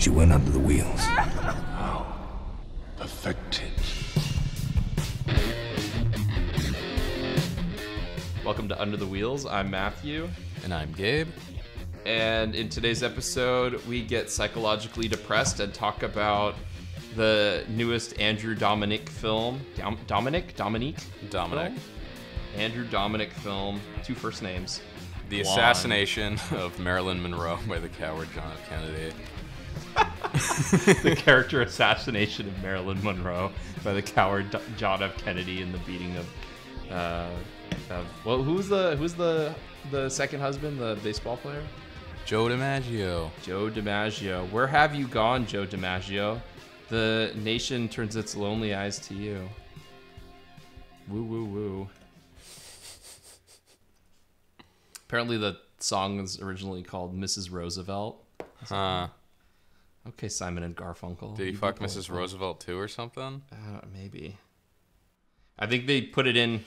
She went under the wheels. How perfected. Welcome to Under the Wheels. I'm Matthew. And I'm Gabe. And in today's episode, we get psychologically depressed and talk about the newest Andrew Dominik film. Dominic? Film? Andrew Dominik film. 2 first names. The assassination of Marilyn Monroe by the coward John F. Kennedy. The character assassination of Marilyn Monroe by the coward John F. Kennedy and the beating of who's the second husband, the baseball player? Joe DiMaggio. Joe DiMaggio. Where have you gone, Joe DiMaggio? The nation turns its lonely eyes to you. Woo, woo, woo. Apparently the song was originally called Mrs. Roosevelt. Huh. Okay, Simon and Garfunkel. Did he fuck Mrs. Roosevelt too or something? Maybe. I think they put it in...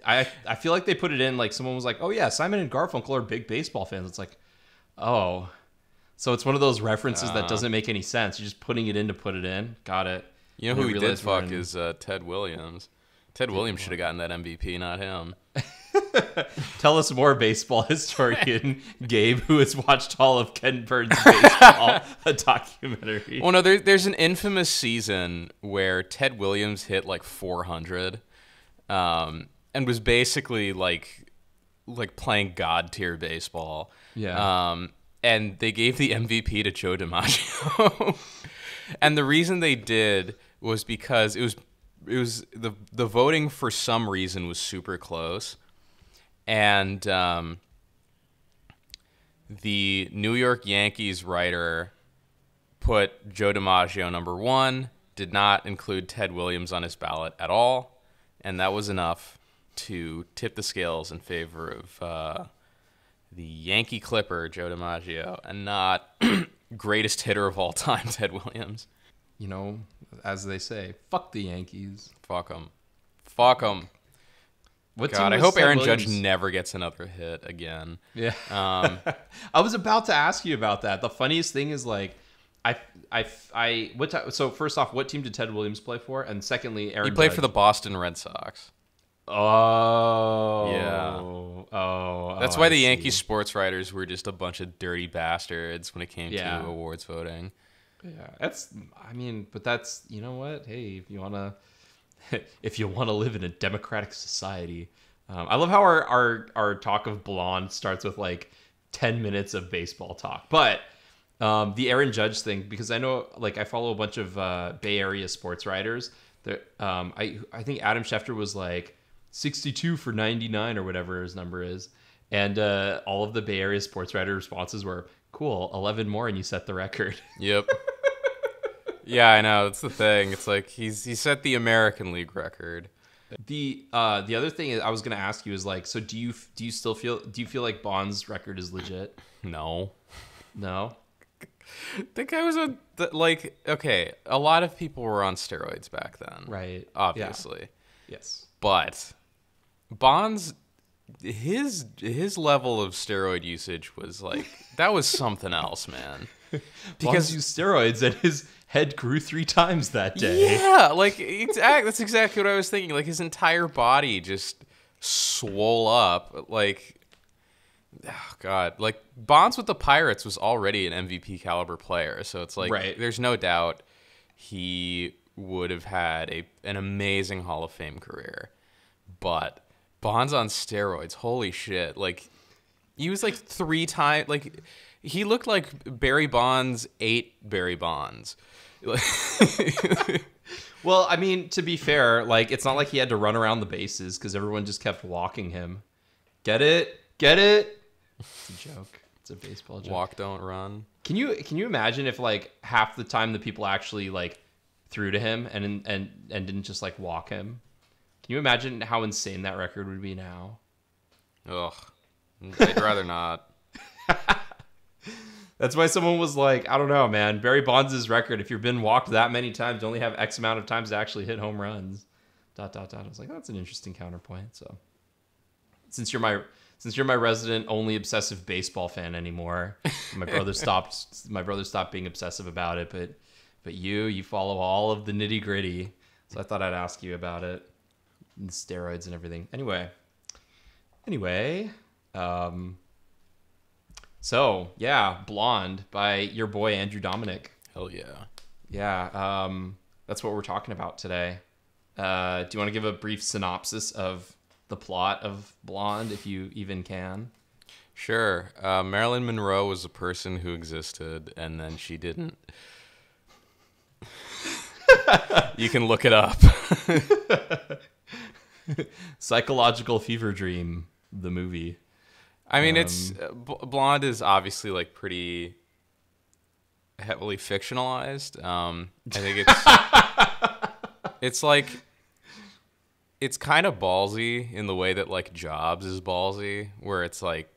I feel like they put it in like someone was like, oh yeah, Simon and Garfunkel are big baseball fans. It's like, oh. So it's one of those references that doesn't make any sense. You're just putting it in to put it in. Got it. You know who he did fuck is Ted Williams. Ted Williams should have gotten that MVP, not him. Tell us more, baseball historian Gabe, who has watched all of Ken Burns' baseball, a documentary. Well, no, there's an infamous season where Ted Williams hit like 400, and was basically like playing god tier baseball. Yeah. And they gave the MVP to Joe DiMaggio, and the reason they did was because it was the voting for some reason was super close. And the New York Yankees writer put Joe DiMaggio number 1, did not include Ted Williams on his ballot at all, and that was enough to tip the scales in favor of the Yankee Clipper, Joe DiMaggio, and not greatest hitter of all time, Ted Williams. You know, as they say, fuck the Yankees. Fuck them. Fuck them. God, I hope Aaron Judge never gets another hit again. Yeah. I was about to ask you about that. The funniest thing is like, so first off, what team did Ted Williams play for? And secondly, Aaron Judge. He played for the Boston Red Sox. Oh. Yeah. Oh. That's why the Yankees sports writers were just a bunch of dirty bastards when it came to awards voting. Yeah. But that's, you know what? Hey, if you want to live in a democratic society. I love how our talk of Blonde starts with like 10 minutes of baseball talk. But the Aaron Judge thing, because I know, like, I follow a bunch of Bay Area sports writers. I think Adam Schefter was like 62 for 99 or whatever his number is. And all of the Bay Area sports writer responses were, cool, 11 more and you set the record. Yep. Yeah, I know. That's the thing. It's like he set the American League record. The other thing I was going to ask you is like, so do you feel like Bond's record is legit? No. The guy was okay, a lot of people were on steroids back then. Right. Obviously. Yeah. Yes. But Bond's his level of steroid usage was like, that was something else, man. Because he used steroids and his head grew 3 times that day. Yeah, like that's exactly what I was thinking. Like his entire body just swole up. Like, oh God, like Bonds with the Pirates was already an MVP caliber player, so it's like There's no doubt he would have had an amazing Hall of Fame career. But Bonds on steroids, holy shit! Like he was like 3 times like. He looked like Barry Bonds ate Barry Bonds. Well, I mean, to be fair, like it's not like he had to run around the bases because everyone just kept walking him. Get it? It's a joke. It's a baseball joke. Walk, don't run. Can you imagine if like half the time the people actually like threw to him and didn't just like walk him? Can you imagine how insane that record would be now? Ugh, I'd rather not. That's why someone was like, I don't know, man. Barry Bonds' record, if you've been walked that many times, you only have X amount of times to actually hit home runs. ... I was like, that's an interesting counterpoint. So, since you're since you're my resident only obsessive baseball fan anymore, my brother stopped being obsessive about it, but you follow all of the nitty gritty. So I thought I'd ask you about it, and the steroids and everything. Anyway, so yeah, Blonde by your boy Andrew Dominic. Hell yeah. Yeah, that's what we're talking about today. Do you want to give a brief synopsis of the plot of Blonde, if you even can? Sure. Marilyn Monroe was a person who existed, and then she didn't. You can look it up. Psychological Fever Dream, the movie. I mean, it's Blonde is obviously like pretty heavily fictionalized. I think it's like it's kind of ballsy in the way that like Jobs is ballsy, where it's like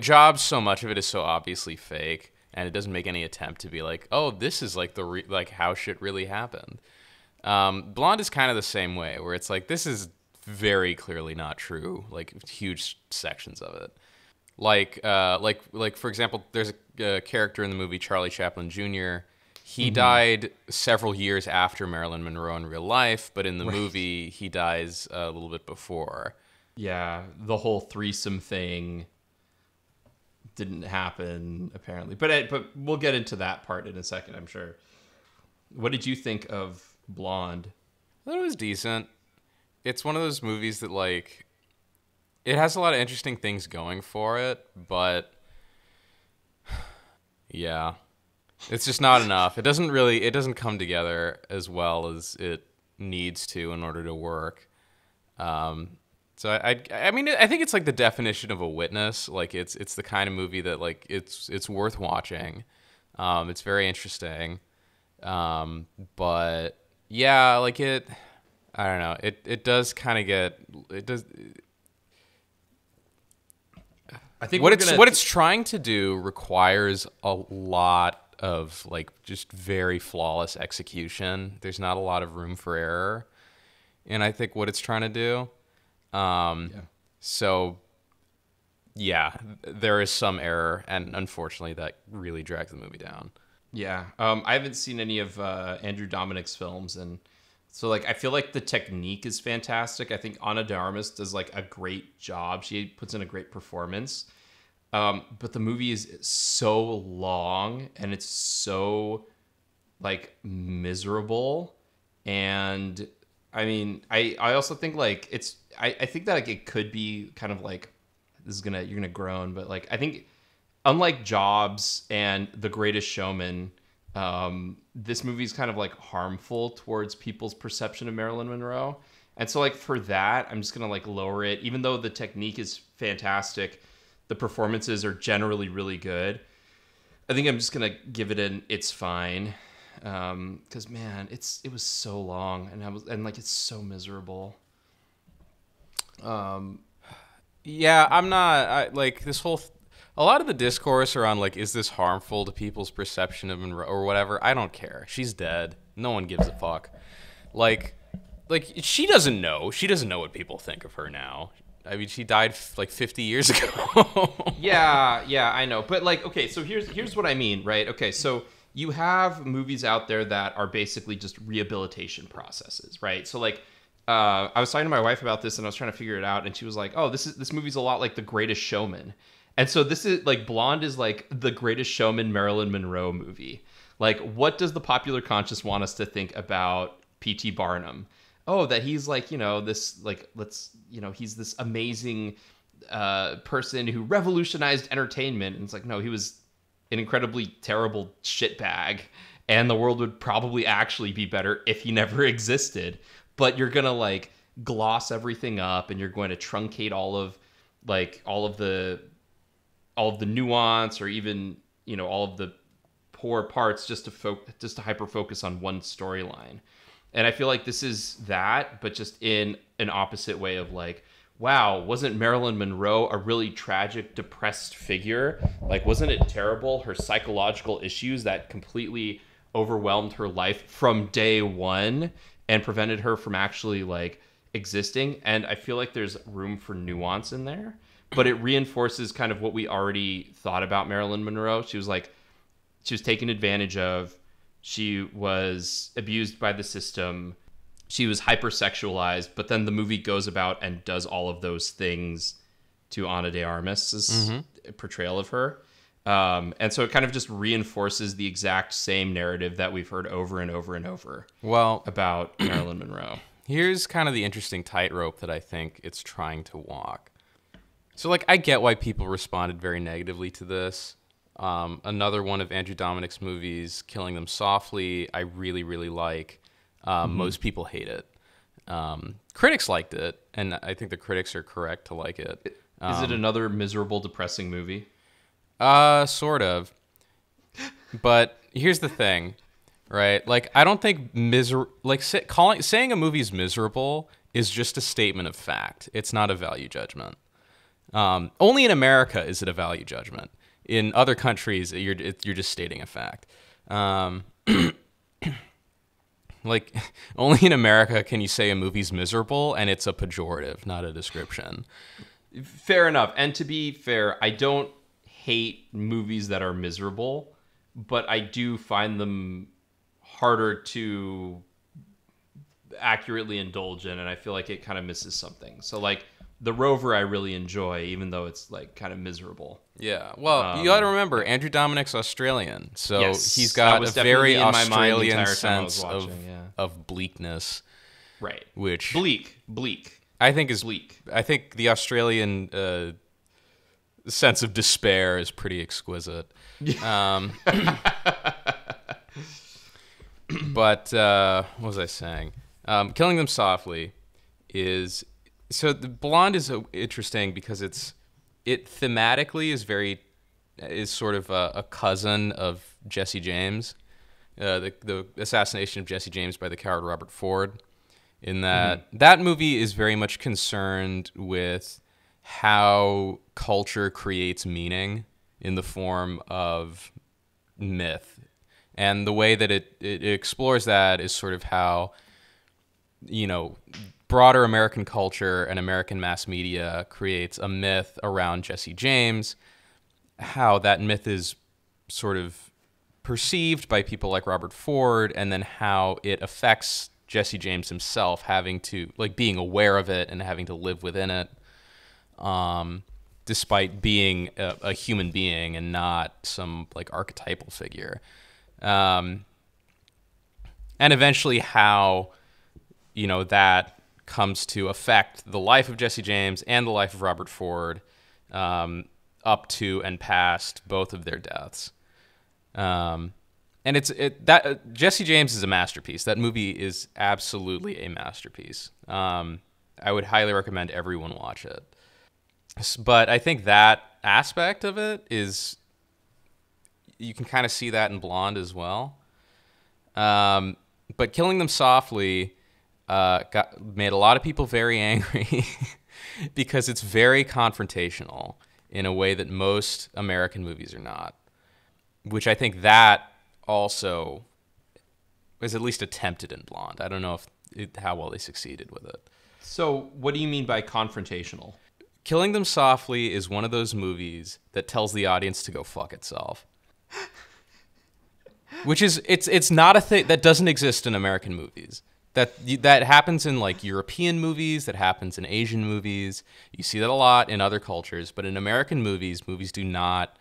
Jobs, so much of it is so obviously fake, and it doesn't make any attempt to be like, oh, this is like like how shit really happened. Blonde is kind of the same way, where it's like, this is very clearly not true, like huge sections of it. Like for example, there's a character in the movie, Charlie Chaplin Jr. He died several years after Marilyn Monroe in real life, but in the movie, he dies a little bit before. Yeah, the whole threesome thing didn't happen, apparently. But we'll get into that part in a second, I'm sure. What did you think of Blonde? I thought it was decent. It's one of those movies that, like, it has a lot of interesting things going for it, but yeah, it's just not enough. It doesn't come together as well as it needs to in order to work. So I mean, I think it's like the definition of a witness. Like it's the kind of movie that like it's worth watching. It's very interesting. But yeah, like I don't know. It does kind of get it does. I think what it's trying to do requires a lot of like just very flawless execution. There's not a lot of room for error, and I think what it's trying to do. So yeah, there is some error, and unfortunately, that really drags the movie down. Yeah, I haven't seen any of Andrew Dominic's films, and so like I feel like the technique is fantastic. I think Ana de Armas does like a great job. She puts in a great performance, but the movie is so long and it's so like miserable. And I mean, I also think like I think that like it could be kind of like you're gonna groan, but like I think unlike Jobs and The Greatest Showman, this movie's kind of like harmful towards people's perception of Marilyn Monroe. And so like for that, I'm just gonna like lower it. Even though the technique is fantastic, the performances are generally really good. I think I'm just gonna give it an it's fine. Because man, it was so long, and like it's so miserable. Yeah, I'm not like this whole. A lot of the discourse around like, is this harmful to people's perception of Monroe or whatever? I don't care. She's dead. No one gives a fuck. Like she doesn't know. She doesn't know what people think of her now. I mean, she died like 50 years ago. Yeah, I know. But like, okay, so here's what I mean, right? Okay, so you have movies out there that are basically just rehabilitation processes, right? So like, I was talking to my wife about this, and I was trying to figure it out, and she was like, "Oh, this movie's a lot like The Greatest Showman." And so this is like Blonde is like The Greatest Showman Marilyn Monroe movie. Like, what does the popular conscious want us to think about P.T. Barnum? Oh, that he's like, this like he's this amazing person who revolutionized entertainment. And it's like, no, he was an incredibly terrible shitbag, and the world would probably actually be better if he never existed. But you're gonna like gloss everything up, and you're going to truncate all of the nuance, or even all of the poor parts, just to hyper focus on one storyline. And I feel like this is that, but just in an opposite way of like, wow, wasn't Marilyn Monroe a really tragic, depressed figure? Like, wasn't it terrible, her psychological issues that completely overwhelmed her life from day one and prevented her from actually like existing, and I feel like there's room for nuance in there, but it reinforces kind of what we already thought about Marilyn Monroe. She was taken advantage of. She was abused by the system. She was hypersexualized, but then the movie goes about and does all of those things to Ana de Armas's portrayal of her. And so it kind of just reinforces the exact same narrative that we've heard over and over and over about Marilyn Monroe. Here's kind of the interesting tightrope that I think it's trying to walk. So, like, I get why people responded very negatively to this. Another one of Andrew Dominik's movies, Killing Them Softly, I really, really like. Most people hate it. Critics liked it, and I think the critics are correct to like it. Is it another miserable, depressing movie? Sort of. But here's the thing, right? Like, I don't think saying a movie's miserable is just a statement of fact. It's not a value judgment. Only in America is it a value judgment. In other countries, you're just stating a fact. Like, only in America can you say a movie's miserable, and it's a pejorative, not a description. Fair enough. And to be fair, I don't hate movies that are miserable, but I do find them harder to accurately indulge in, and I feel like it kind of misses something. So, like, The Rover I really enjoy, even though it's, like, kind of miserable. Yeah. Well, you got to remember, Andrew Dominik's Australian, so yes, he's got a very Australian sense of bleakness. Right. Which bleak. I think is bleak. I think the Australian sense of despair is pretty exquisite. But what was I saying? Killing Them Softly is so the Blonde is interesting because it thematically is sort of a cousin of Jesse James, the assassination of Jesse James by the coward Robert Ford. In that that movie is very much concerned with how culture creates meaning in the form of myth. And the way that it explores that is sort of how, broader American culture and American mass media creates a myth around Jesse James, how that myth is sort of perceived by people like Robert Ford, and then how it affects Jesse James himself, having to, like, being aware of it and having to live within it, despite being a human being and not some, like, archetypal figure. And eventually how, that comes to affect the life of Jesse James and the life of Robert Ford, up to and past both of their deaths. And that Jesse James is a masterpiece. That movie is absolutely a masterpiece. I would highly recommend everyone watch it. But I think that aspect of it is, you can kind of see that in Blonde as well. But Killing Them Softly made a lot of people very angry because it's very confrontational in a way that most American movies are not, which I think that also is at least attempted in Blonde. I don't know how well they succeeded with it. So what do you mean by confrontational? Killing Them Softly is one of those movies that tells the audience to go fuck itself. Which is, it's not a thing that doesn't exist in American movies. That happens in, like, European movies, that happens in Asian movies. You see that a lot in other cultures, but in American movies do not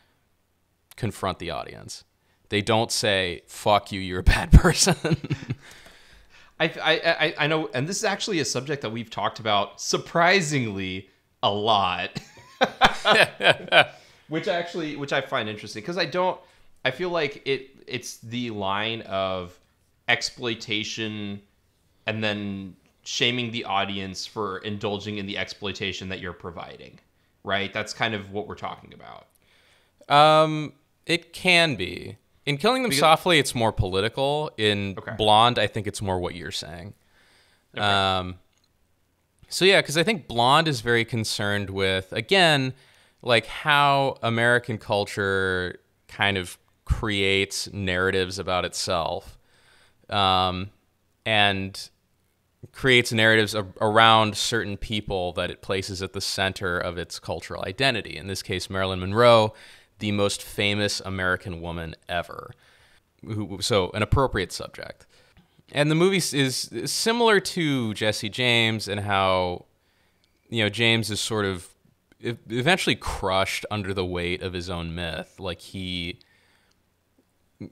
confront the audience. They don't say, fuck you, you're a bad person. I know, and this is actually a subject that we've talked about surprisingly a lot. which I find interesting, because I feel like it's the line of exploitation and then shaming the audience for indulging in the exploitation that you're providing, right? That's kind of what we're talking about. It can be. In Killing Them Softly, it's more political. In Blonde, I think it's more what you're saying. Okay. So yeah, because I think Blonde is very concerned with, again, like, how American culture kind of creates narratives about itself. And creates narratives around certain people that it places at the center of its cultural identity. In this case, Marilyn Monroe, the most famous American woman ever. So an appropriate subject. And the movie is similar to Jesse James and how, James is sort of eventually crushed under the weight of his own myth. Like Jesse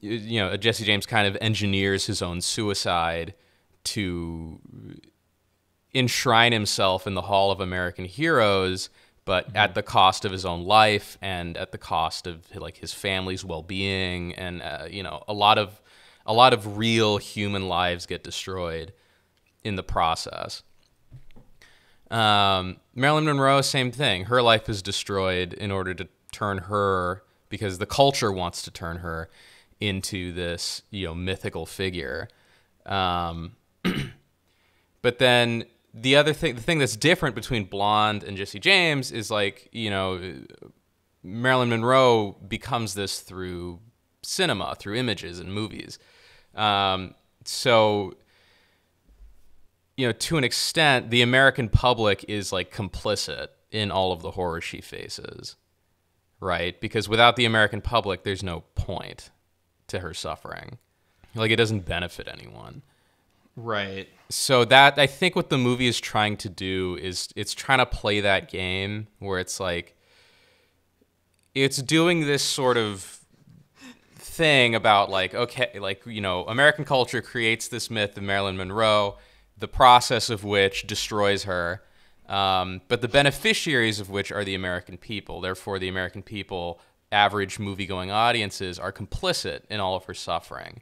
James kind of engineers his own suicide to enshrine himself in the Hall of American Heroes, but at the cost of his own life and at the cost of like his family's well-being, and a lot of real human lives get destroyed in the process. Marilyn Monroe, same thing. Her life is destroyed in order to turn her, because the culture wants to turn her into this mythical figure. But then the thing that's different between Blonde and Jesse James is like, Marilyn Monroe becomes this through cinema, through images and movies. So, to an extent, the American public is like complicit in all of the horror she faces, right? Because without the American public, there's no point to her suffering. Like, it doesn't benefit anyone. Right. So that, I think what the movie is trying to do is it's trying to play that game where it's like, it's doing this sort of thing about like, okay, like, American culture creates this myth of Marilyn Monroe, the process of which destroys her, but the beneficiaries of which are the American people. Therefore, the American people, average movie-going audiences, are complicit in all of her suffering.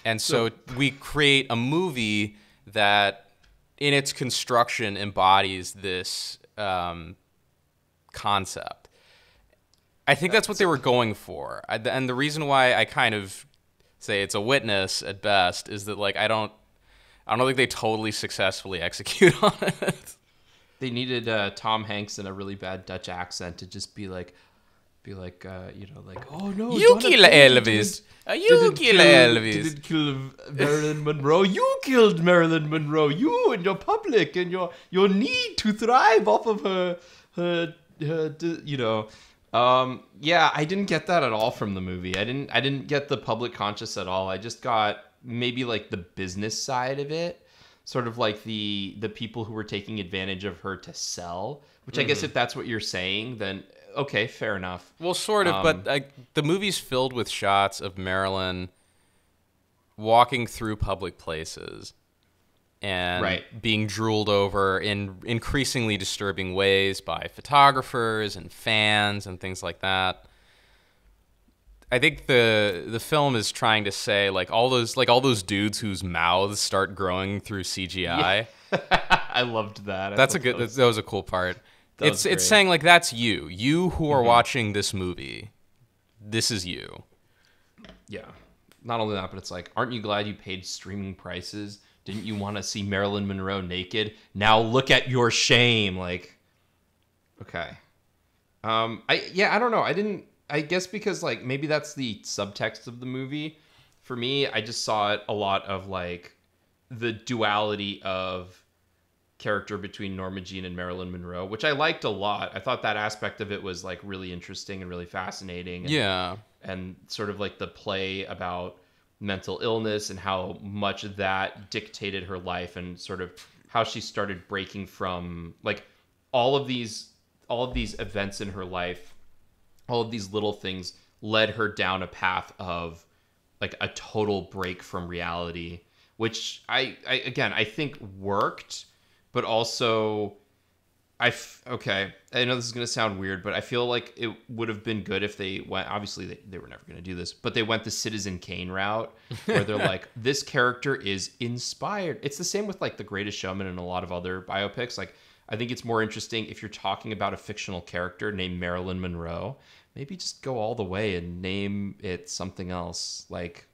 And so we create a movie that, in its construction, embodies this concept. I think that's what they were going for. And the reason why I kind of say it's a witness at best is that, like, I don't think they totally successfully execute on it. They needed Tom Hanks in a really bad Dutch accent to just be like, oh no, you kill Elvis. You kill Elvis. Didn't kill Marilyn Monroe. You killed Marilyn Monroe. You and your public and your need to thrive off of her. Yeah, I didn't get that at all from the movie. I didn't get the public conscious at all. I just got maybe like the business side of it, sort of like the people who were taking advantage of her to sell. Which I guess if that's what you're saying, then okay, fair enough. Well, sort of, but the movie's filled with shots of Marilyn walking through public places and being drooled over in increasingly disturbing ways by photographers and fans and things like that. I think the film is trying to say like all those dudes whose mouths start growing through CGI. Yeah. I loved that. That was a cool part. It's saying like that's you who are watching this movie. This is you. Yeah. Not only that, but it's like, aren't you glad you paid streaming prices? Didn't you want to see Marilyn Monroe naked? Now look at your shame. Like, okay. I don't know. I guess because like maybe that's the subtext of the movie. For me, I just saw it a lot of like the duality of character between Norma Jean and Marilyn Monroe, which I liked a lot. I thought that aspect of it was like really interesting and really fascinating. And sort of like the play about mental illness and how much of that dictated her life and sort of how she started breaking from like all of these events in her life, all of these little things led her down a path of like a total break from reality, which I think worked. But also, I know this is going to sound weird, but I feel like it would have been good if they went, obviously they were never going to do this, but they went the Citizen Kane route, where they're like, this character is inspired. It's the same with like The Greatest Showman and a lot of other biopics. Like, I think it's more interesting if you're talking about a fictional character named Marilyn Monroe, maybe just go all the way and name it something else. Like,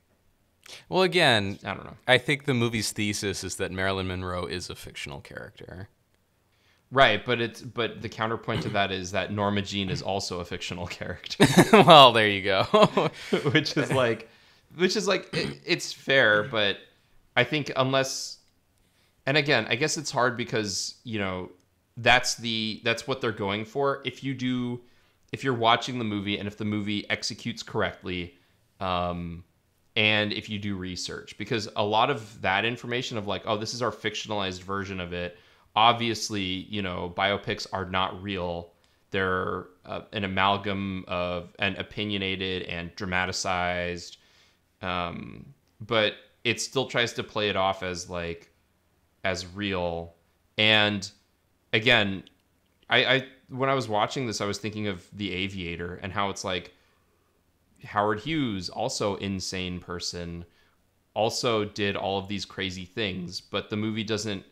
well, again, I don't know. I think the movie's thesis is that Marilyn Monroe is a fictional character. Right, but the counterpoint to that is that Norma Jean is also a fictional character. Well, there you go. which is like it's fair, but I think unless And again, I guess it's hard because, that's what they're going for. If you're watching the movie and if the movie executes correctly, and if you do research, because a lot of that information of like, oh, this is our fictionalized version of it. Obviously, biopics are not real. They're an amalgam of and opinionated and dramatized. But it still tries to play it off as like, as real. And again, I when I was watching this, I was thinking of The Aviator and how it's like Howard Hughes, also insane person, also did all of these crazy things, but the movie doesn't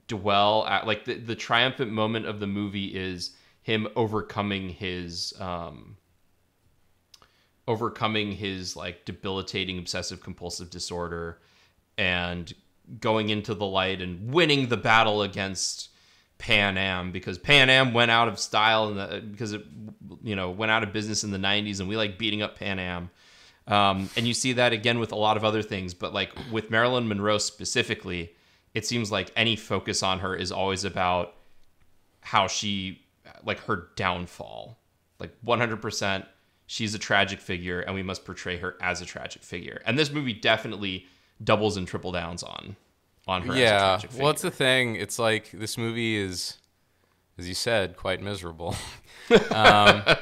dwell at like the triumphant moment of the movie is him overcoming his like debilitating obsessive compulsive disorder and going into the light and winning the battle against Pan Am, because Pan Am went out of style because it went out of business in the 90s, and we like beating up Pan Am. And you see that again with a lot of other things, but like with Marilyn Monroe specifically, it seems like any focus on her is always about how she, like, her downfall. Like 100%, she's a tragic figure, and we must portray her as a tragic figure. And this movie definitely doubles and triple downs on her as a tragic figure. Well, it's the thing. It's like this movie is, as you said, quite miserable. I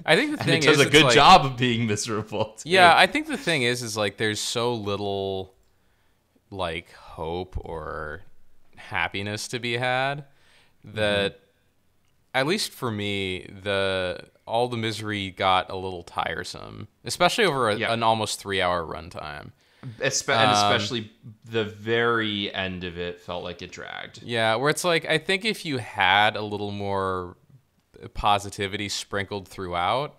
think the thing it does is, a good job of being miserable. Too. Yeah, I think the thing is like there's so little like hope or happiness to be had that, at least for me, all the misery got a little tiresome, especially over an almost 3-hour runtime. Especially the very end of it felt like it dragged. Yeah, where it's like, I think if you had a little more positivity sprinkled throughout,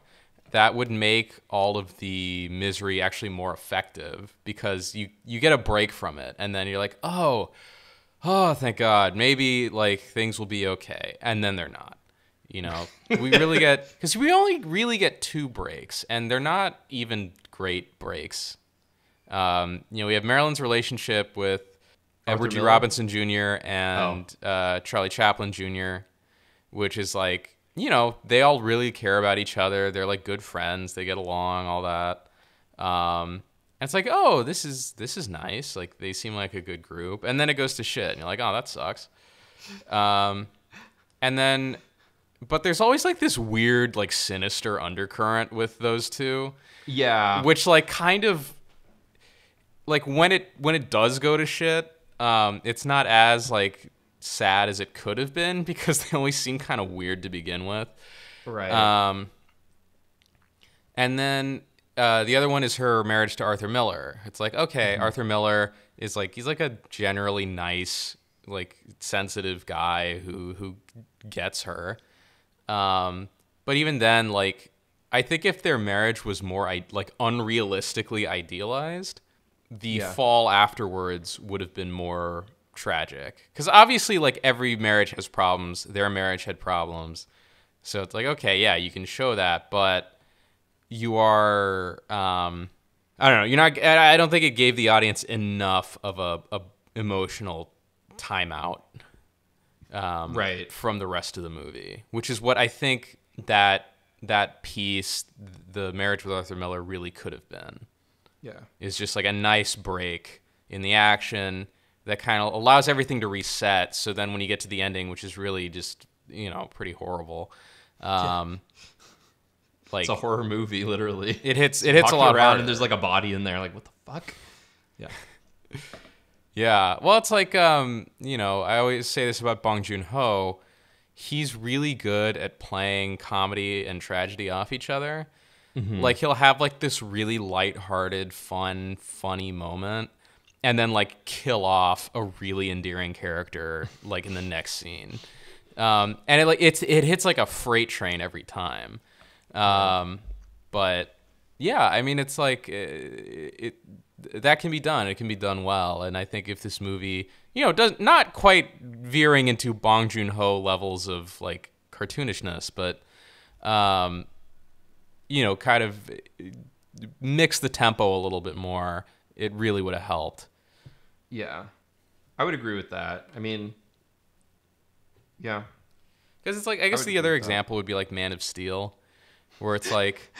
that would make all of the misery actually more effective, because you get a break from it, and then you're like, oh, thank God, maybe like things will be okay, and then they're not. We really because we only really get 2 breaks, and they're not even great breaks. We have Marilyn's relationship with Edward G. Robinson Jr. and Charlie Chaplin Jr., which is like, they all really care about each other. They're like good friends. They get along, all that. And it's like, oh, this is nice. Like, they seem like a good group. And then it goes to shit, and you're like, oh, that sucks. And then, but there's always like this weird, like, sinister undercurrent with those two. Yeah. Which, like, kind of, like, when it does go to shit, it's not as like sad as it could have been, because they always seem kind of weird to begin with. Right. And then the other one is her marriage to Arthur Miller. It's like, okay, Arthur Miller is like, he's like a generally nice, like, sensitive guy who gets her. But even then, like, I think if their marriage was more like unrealistically idealized, the fall afterwards would have been more tragic. Because obviously, like, every marriage has problems. Their marriage had problems. So it's like, okay, yeah, you can show that, but you are, I don't know, you're not, I don't think it gave the audience enough of a emotional timeout right, from the rest of the movie, which is what I think that piece, the marriage with Arthur Miller, really could have been. Yeah. Is just like a nice break in the action that kind of allows everything to reset. So then when you get to the ending, which is really just, pretty horrible. Like, it's a horror movie, literally. It hits a lot around harder. And there's like a body in there. Like, what the fuck? Yeah. Yeah. Well, it's like, I always say this about Bong Joon-ho. He's really good at playing comedy and tragedy off each other. Mm-hmm. Like, he'll have like this really lighthearted, fun, funny moment, and then like kill off a really endearing character like in the next scene. And it hits like a freight train every time. But yeah, I mean, it's like that can be done. It can be done well. And I think if this movie, does not quite veering into Bong Joon-ho levels of like cartoonishness, but kind of mix the tempo a little bit more, it really would have helped. Yeah. I would agree with that. I mean, yeah. Because it's like, I guess would the agree other with that. example would be like Man of Steel, where it's like,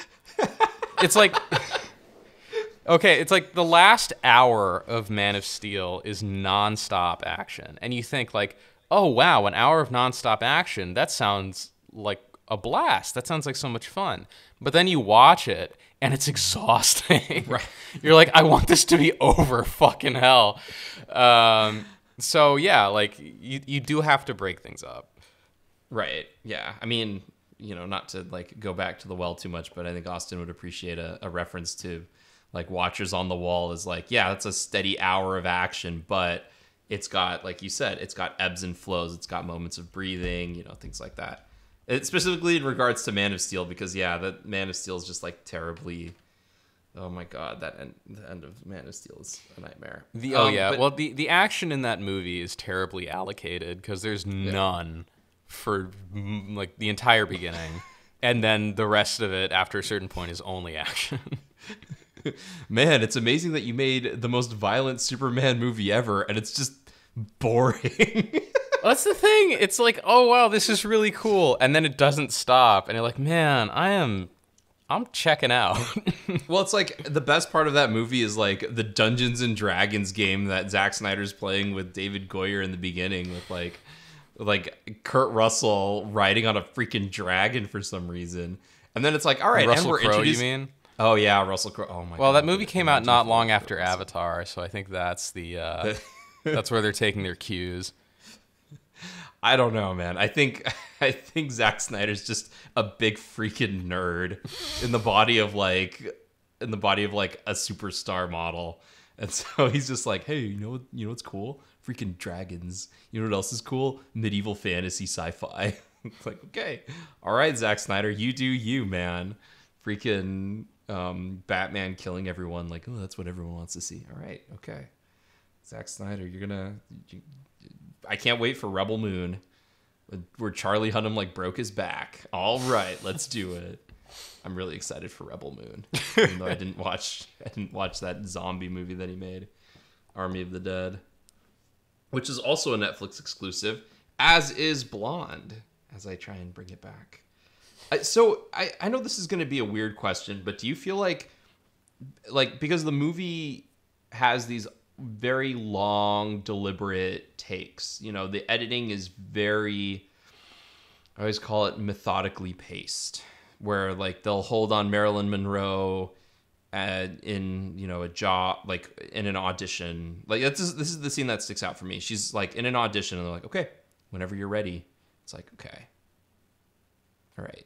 it's like, okay, it's like the last hour of Man of Steel is nonstop action. And you think like, oh, wow, an hour of nonstop action, that sounds like a blast. That sounds like so much fun. But then you watch it and it's exhausting. Right. You're like, I want this to be over, fucking hell. So yeah, like you do have to break things up. Right. Yeah. I mean, not to like go back to the well too much, but I think Austin would appreciate a reference to like Watchers on the Wall is like, yeah, that's a steady hour of action, but it's got, like you said, it's got ebbs and flows. It's got moments of breathing, things like that. Specifically in regards to Man of Steel, because yeah, the Man of Steel is just like terribly. Oh my god, the end of Man of Steel is a nightmare. Well, the action in that movie is terribly allocated because there's none for like the entire beginning, and then the rest of it after a certain point is only action. Man, it's amazing that you made the most violent Superman movie ever, and it's just boring. That's the thing. It's like, oh wow, this is really cool, and then it doesn't stop, and you're like, man, I'm checking out. Well, it's like the best part of that movie is like the Dungeons and Dragons game that Zack Snyder's playing with David Goyer in the beginning, with like Kurt Russell riding on a freaking dragon for some reason, and then it's like, all right, Russell and we're Crowe, introduced. you mean? Oh yeah, Russell Crowe. Oh my. Well, God, that movie came out not long after Russell. Avatar, so I think that's the that's where they're taking their cues. I don't know, man. I think Zack Snyder's just a big freaking nerd in the body of like a superstar model. And so he's just like, hey, you know what's cool? Freaking dragons. You know what else is cool? Medieval fantasy sci-fi. It's like, okay. All right, Zack Snyder, you do you, man. Freaking Batman killing everyone. Like, oh, that's what everyone wants to see. All right, okay. Zack Snyder, I can't wait for Rebel Moon, where Charlie Hunnam like broke his back. All right, let's do it. I'm really excited for Rebel Moon, even though I didn't watch that zombie movie that he made, Army of the Dead, which is also a Netflix exclusive, as is Blonde. As I try and bring it back, so I know this is going to be a weird question, but do you feel like because the movie has these very long, deliberate takes. The editing is very, I always call it methodically paced, where like they'll hold on Marilyn Monroe in a job, like in an audition. Like this is the scene that sticks out for me. She's like in an audition, and they're like, okay, whenever you're ready. It's like, okay, all right,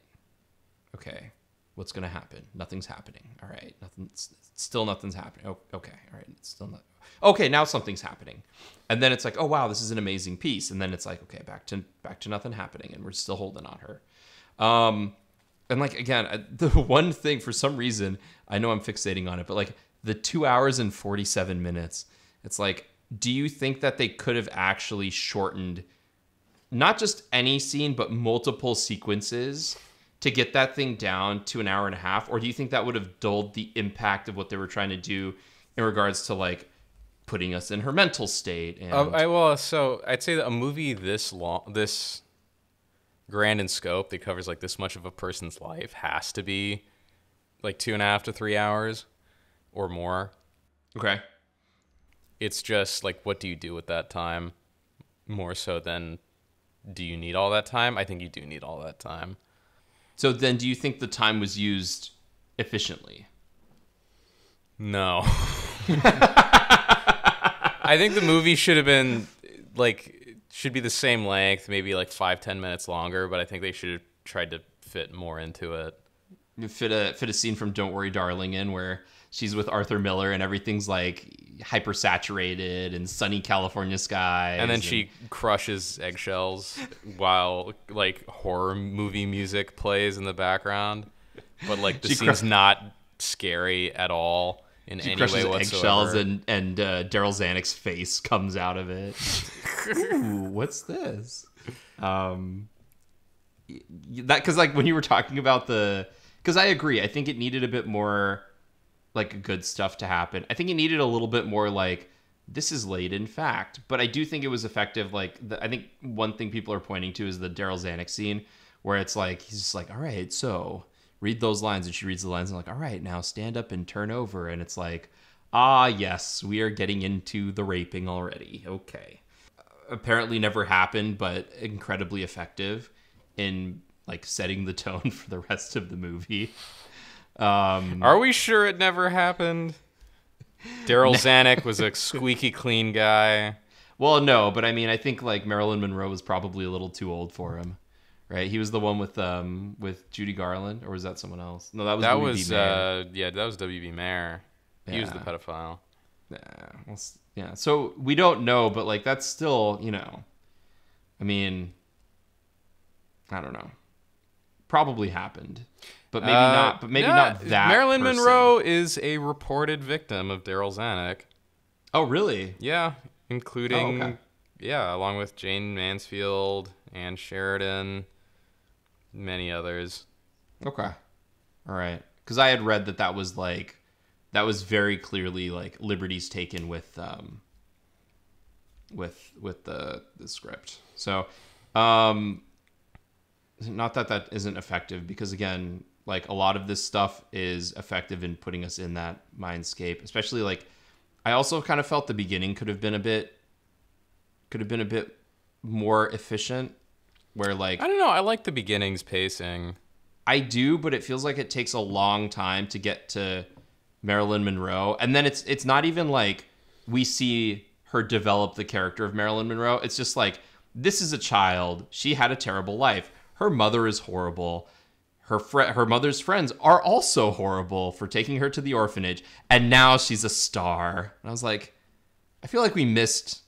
okay. What's gonna happen? Nothing's happening. All right, nothing's happening. Oh, okay, all right, it's still not. Okay, now something's happening, and then it's like, oh wow, this is an amazing piece, and then it's like, okay, back to nothing happening, and we're still holding on her. And like again, the one thing for some reason, I know I'm fixating on it, but like the 2 hours and 47 minutes, it's like, do you think that they could have actually shortened not just any scene, but multiple sequences to get that thing down to an hour and a half? Or do you think that would have dulled the impact of what they were trying to do in regards to like putting us in her mental state? And So I'd say that a movie this long, this grand in scope, that covers like this much of a person's life, has to be like 2.5 to 3 hours or more. Okay. It's just like, what do you do with that time? More so than, do you need all that time? I think you do need all that time. So then do you think the time was used efficiently? No. I think the movie should have been should be the same length, maybe like 5-10 minutes longer, but I think they should have tried to fit more into it. You fit a scene from Don't Worry Darling in where she's with Arthur Miller and everything's like hyper saturated and sunny California skies, and then she crushes eggshells while like horror movie music plays in the background, but like the scene's not scary at all in any way whatsoever. Eggshells and Daryl Zanuck's face comes out of it. Ooh, what's this? That because like when you were talking about because I agree, I think it needed a bit more like good stuff to happen. I think it needed a little bit more like this is late in fact. But I do think it was effective. Like, I think one thing people are pointing to is the Daryl Zanuck scene where it's like, he's just like, all right, so read those lines. And she reads the lines and like, all right, now stand up and turn over. And it's like, ah, yes, we are getting into the raping already. Okay. Apparently never happened, but incredibly effective in like setting the tone for the rest of the movie. Are we sure it never happened? Daryl Zanuck was a squeaky clean guy. Well, no, but I mean, I think like Marilyn Monroe was probably a little too old for him, right? He was the one with Judy Garland, or was that someone else? No, that was W.B. Mayer. That was W.B. Mayer. He was the pedophile. Yeah. So we don't know, but like that's still, I mean, I don't know. Probably happened, but maybe not. But maybe not that. Marilyn person. Monroe is a reported victim of Daryl Zanuck. Oh, really? Yeah, including along with Jane Mansfield, Ann Sheridan, many others. Okay, all right. Because I had read that was like. That was very clearly like liberties taken with the script. So, not that isn't effective, because again, like a lot of this stuff is effective in putting us in that mindscape. Especially like, I also kind of felt the beginning could have been a bit more efficient. Where like, I don't know, I like the beginning's pacing. I do, but it feels like it takes a long time to get to Marilyn Monroe, and then it's not even like we see her develop the character of Marilyn Monroe. It's just like, this is a child. She had a terrible life. Her mother is horrible. Her mother's friends are also horrible for taking her to the orphanage, and now she's a star. And I was like, I feel like we might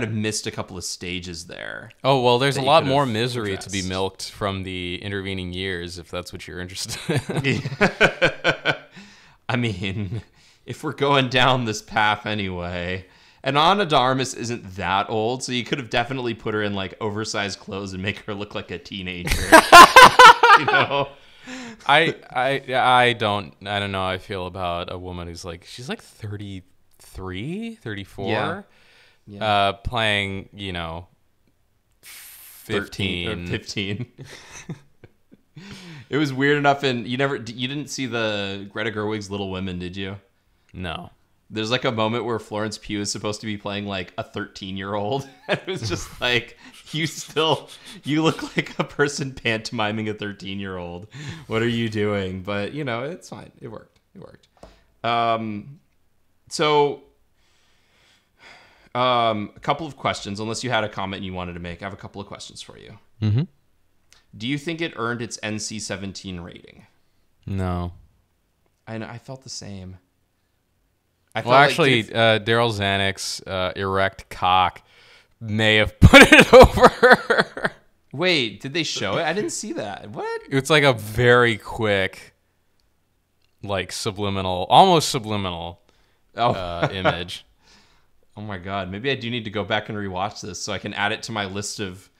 have missed a couple of stages there. Oh, well, there's a lot more misery addressed to be milked from the intervening years, if that's what you're interested in. I mean, if we're going down this path anyway, and Ana de Armas isn't that old, so you could have definitely put her in like oversized clothes and make her look like a teenager. I don't know how I feel about a woman who's like, she's like 33, 34, playing, 15. It was weird enough, and you didn't see the Greta Gerwig's Little Women, did you? No. There's like a moment where Florence Pugh is supposed to be playing like a 13-year-old. It was just like, you look like a person pantomiming a 13-year-old. What are you doing? But it's fine. It worked. So, a couple of questions, unless you had a comment you wanted to make. I have a couple of questions for you. Mm-hmm. Do you think it earned its NC-17 rating? No. I felt the same. Daryl Zanuck's erect cock may have put it over. Wait, did they show it? I didn't see that. What? It's like a very quick, like almost subliminal image. Oh my god, maybe I do need to go back and rewatch this so I can add it to my list of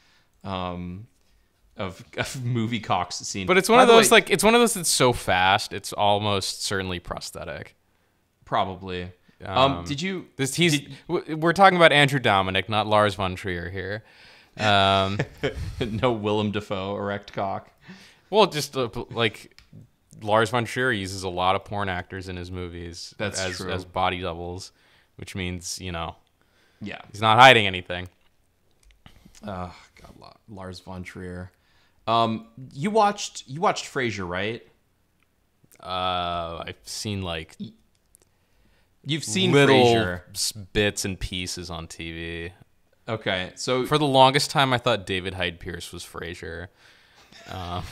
movie cocks scene. But it's one of those it's one of those that's so fast it's almost certainly prosthetic. Probably. We're talking about Andrew Dominik, not Lars von Trier here. No Willem Dafoe erect cock. Well, just like Lars von Trier uses a lot of porn actors in his movies as body doubles, which means he's not hiding anything. Oh God, Lars von Trier. You watched Frasier, right? I've seen like you've seen little Frasier bits and pieces on TV. Okay, so for the longest time, I thought David Hyde Pierce was Frasier. Because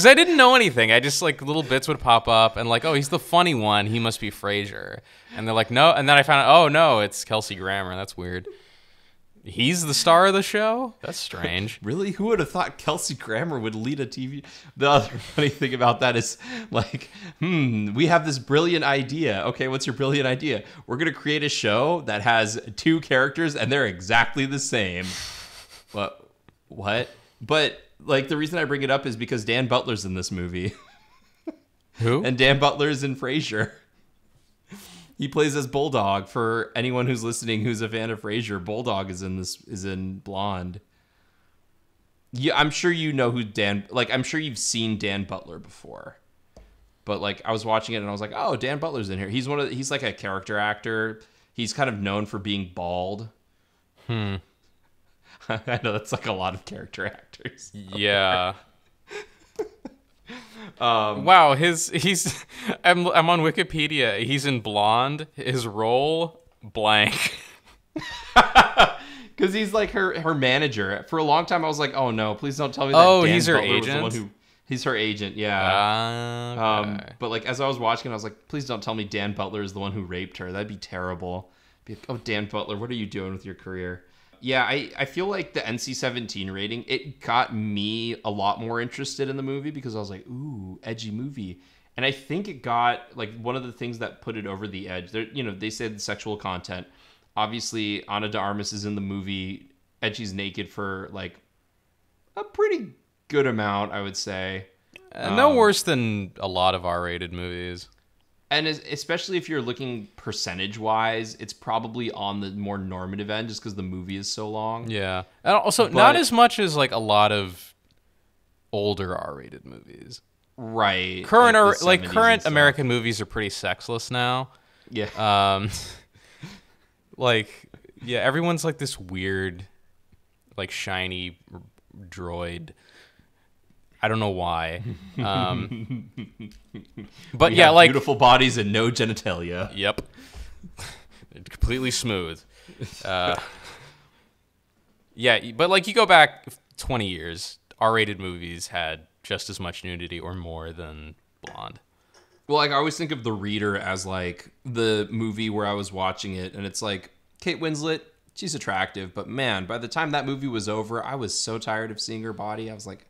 I didn't know anything. I just like little bits would pop up and like, oh, he's the funny one. He must be Frasier. And they're like, no. And then I found out, oh no, it's Kelsey Grammer. That's weird. He's the star of the show? That's strange. Really? Who would have thought Kelsey Grammer would lead a TV? The other funny thing about that is, like, we have this brilliant idea. Okay, what's your brilliant idea? We're going to create a show that has two characters and they're exactly the same. What? But, like, the reason I bring it up is because Dan Butler's in this movie. Who? And Dan Butler's in Frasier. He plays as Bulldog. For anyone who's listening who's a fan of Frasier, Bulldog is in Blonde. Yeah, I'm sure you know who Dan. Like, I'm sure you've seen Dan Butler before. But like, I was watching it and I was like, oh, Dan Butler's in here. He's like a character actor. He's kind of known for being bald. I know that's like a lot of character actors. Yeah. Wow, he's I'm on Wikipedia. He's in Blonde. His role blank. Because he's like her manager. For a long time, I was like, oh no, please don't tell me that. Oh, Dan he's her Butler was the one agent? he's her agent, yeah. Okay. But like as I was watching, I was like, please don't tell me Dan Butler is the one who raped her. That'd be terrible. Be like, oh, Dan Butler, what are you doing with your career? Yeah, I feel like the NC-17 rating, it got me a lot more interested in the movie because I was like, ooh, edgy movie. And I think it got, like, one of the things that put it over the edge. They said sexual content. Obviously, Ana de Armas is in the movie. Edgy's naked for, like, a pretty good amount, I would say. No worse than a lot of R-rated movies. And especially if you're looking percentage-wise, it's probably on the more normative end just because the movie is so long. Yeah. And also, not as much as, like, a lot of older R-rated movies. Right. Current and American movies are pretty sexless now. Yeah. Everyone's like this weird, like, shiny droid. I don't know why. But We yeah, have like beautiful bodies and no genitalia. Yep. Completely smooth. Yeah, but like you go back 20 years, R-rated movies had just as much nudity or more than Blonde. Well, like I always think of The Reader as like the movie where I was watching it, and it's like Kate Winslet, she's attractive, but man, by the time that movie was over, I was so tired of seeing her body. I was like,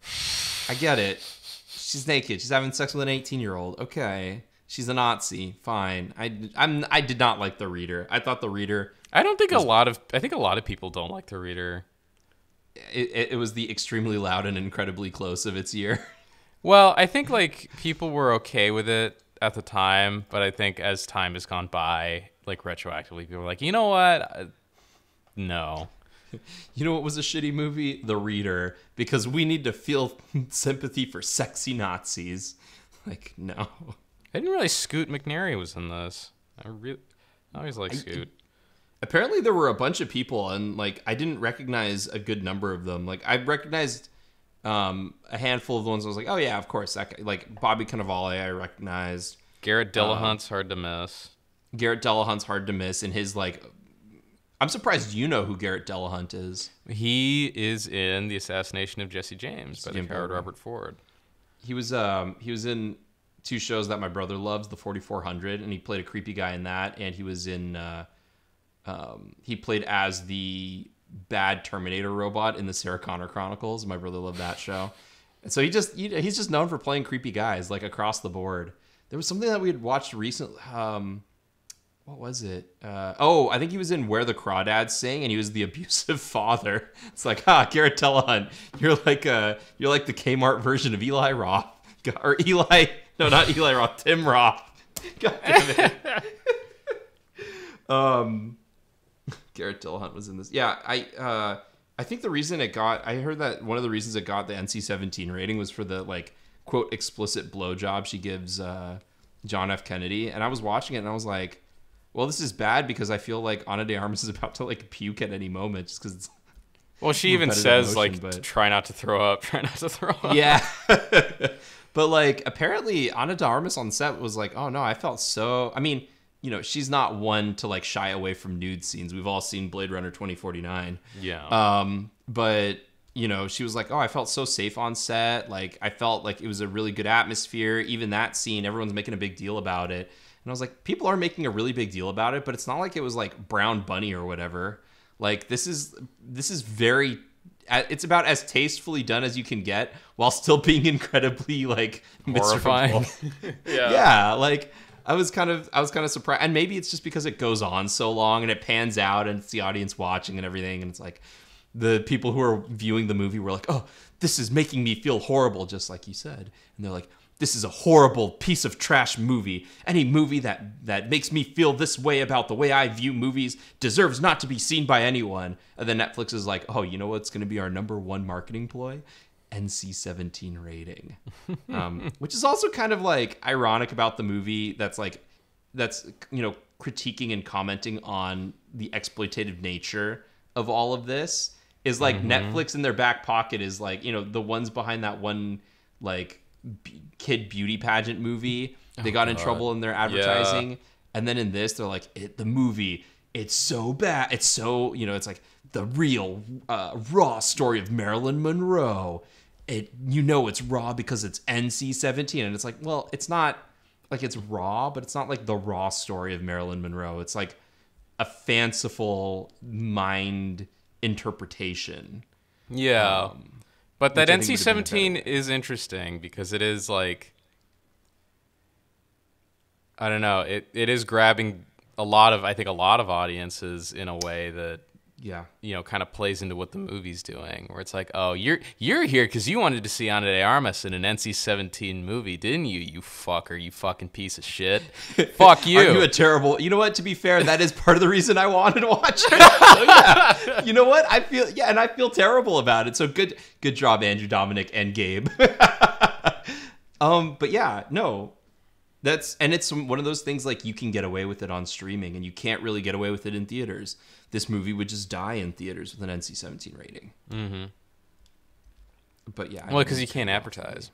I get it. She's naked. She's having sex with an 18-year-old. Okay. She's a Nazi. Fine. I did not like The Reader. I thought The Reader. I think a lot of people don't like The Reader. It was the extremely loud and incredibly close of its year. Well, I think like people were okay with it at the time, but I think as time has gone by, like retroactively, people were like, you know what? No. You know what was a shitty movie? The Reader, because we need to feel sympathy for sexy Nazis. Like, no. I didn't realize Scoot McNairy was in this. I always like Scoot. Apparently there were a bunch of people, and like I didn't recognize a good number of them. Like I recognized a handful of the ones I was like, oh yeah, of course. That guy. Like Bobby Cannavale I recognized. Garrett Dillahunt's hard to miss. Garrett Dillahunt's hard to miss, and his like... I'm surprised you know who Garrett Dillahunt is. He is in The Assassination of Jesse James by the coward Robert Ford. He was in two shows that my brother loves, The 4400, and he played a creepy guy in that, and he was in he played as the bad Terminator robot in the Sarah Connor Chronicles. My brother loved that show. And so he's just known for playing creepy guys like across the board. There was something that we had watched recently. What was it? I think he was in Where the Crawdads Sing, and he was the abusive father. It's like, Garrett Dillahunt, you're like the Kmart version of Eli Roth, or no, not Eli Roth, Tim Roth. God damn it. Garrett Dillahunt was in this. Yeah, I think the reason I heard that one of the reasons it got the NC-17 rating was for the like quote explicit blowjob she gives John F. Kennedy, and I was watching it and I was like, well, this is bad because I feel like Ana de Armas is about to like puke at any moment just because it's... Well, she even says try not to throw up, try not to throw up. Yeah. But like apparently Ana de Armas on set was like, oh no, I felt so... I mean, you know, she's not one to like shy away from nude scenes. We've all seen Blade Runner 2049. Yeah. But you know, she was like, oh, I felt so safe on set. Like I felt like it was a really good atmosphere. Even that scene, everyone's making a big deal about it. And I was like, people are making a really big deal about it, but it's not like it was like Brown Bunny or whatever. Like this is very, it's about as tastefully done as you can get while still being incredibly like horrifying. Yeah. Like I was kind of surprised, and maybe it's just because it goes on so long and it pans out and it's the audience watching and everything, and it's like the people who are viewing the movie were like, oh, this is making me feel horrible, just like you said, and they're like, this is a horrible piece of trash movie. Any movie that makes me feel this way about the way I view movies deserves not to be seen by anyone. And then Netflix is like, oh, you know what's going to be our number one marketing ploy? NC-17 rating. Which is also kind of like ironic about the movie that's critiquing and commenting on the exploitative nature of all of this. Is like Netflix in their back pocket is like, the ones behind that one like kid beauty pageant movie. They got in trouble in their advertising. Yeah. And then in this, they're like, the movie, it's so bad. It's so, it's like the real raw story of Marilyn Monroe. It's raw because it's NC-17. And it's like, well, it's not like it's raw, but it's not like the raw story of Marilyn Monroe. It's like a fanciful mind interpretation. Yeah. But that NC-17 is interesting because it is like, I don't know, it is grabbing a lot of audiences in a way that, kind of plays into what the movie's doing, where it's like, oh, you're here because you wanted to see Ana de Armas in an NC-17 movie, didn't you? You fucker, you fucking piece of shit. Fuck you. Aren't you a terrible? You know what? To be fair, that is part of the reason I wanted to watch it. So, yeah, you know what? I feel terrible about it. So good job, Andrew, Dominic, and Gabe. But yeah, no. It's one of those things like you can get away with it on streaming and you can't really get away with it in theaters. This movie would just die in theaters with an NC-17 rating. Mm-hmm. But yeah. Because you can't advertise.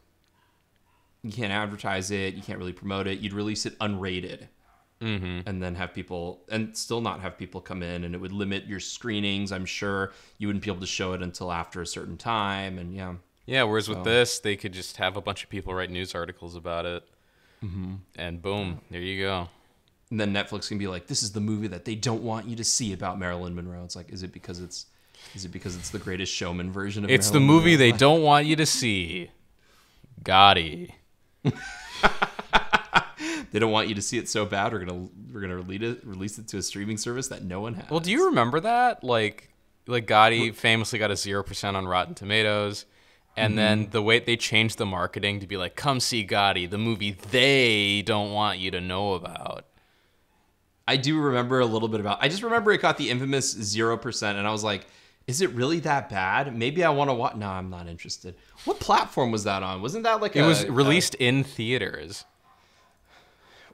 You can't advertise it. You can't really promote it. You'd release it unrated. Mm-hmm. And then still not have people come in, and it would limit your screenings. I'm sure you wouldn't be able to show it until after a certain time. And yeah. Yeah, whereas with this, they could just have a bunch of people write news articles about it. Mm-hmm. And boom, there you go. And then Netflix can be like, "This is the movie that they don't want you to see about Marilyn Monroe." It's like, is it because it's the Greatest Showman version of? It's Marilyn the movie Monroe? They don't want you to see. Gotti. They don't want you to see it so bad. We're gonna release it to a streaming service that no one has. Well, do you remember that? Like Gotti famously got a 0% on Rotten Tomatoes. And then the way they changed the marketing to be like, come see Gotti, the movie they don't want you to know about. I do remember a little bit about. I just remember it got the infamous 0%, and I was like, is it really that bad? Maybe I want to watch. No, I'm not interested. What platform was that on? Wasn't that like it was released in theaters?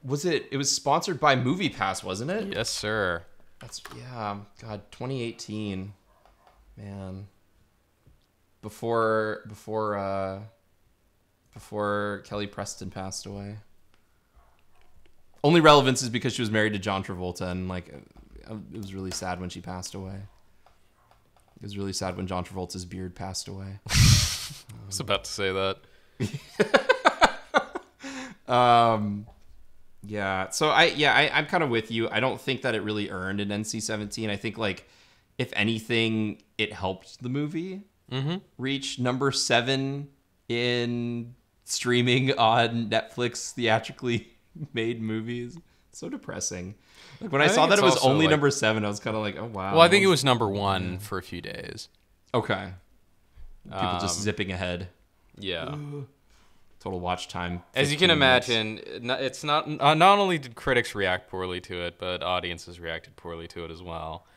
Was it? It was sponsored by MoviePass, wasn't it? Yes, sir. God, 2018, man. Before Kelly Preston passed away. Only relevance is because she was married to John Travolta, and like it was really sad when she passed away. It was really sad when John Travolta's beard passed away. I was about to say that. Yeah. So I'm kind of with you. I don't think that it really earned an NC-17. I think like if anything, it helped the movie. Mm-hmm. Reach number 7 in streaming on Netflix theatrically made movies. So depressing. Like when I saw that it was only number 7, I was kind of like, oh wow. Well, I think it was number 1 for a few days. Okay. People just zipping ahead. Yeah. Total watch time. As you can imagine, it's not only did critics react poorly to it, but audiences reacted poorly to it as well.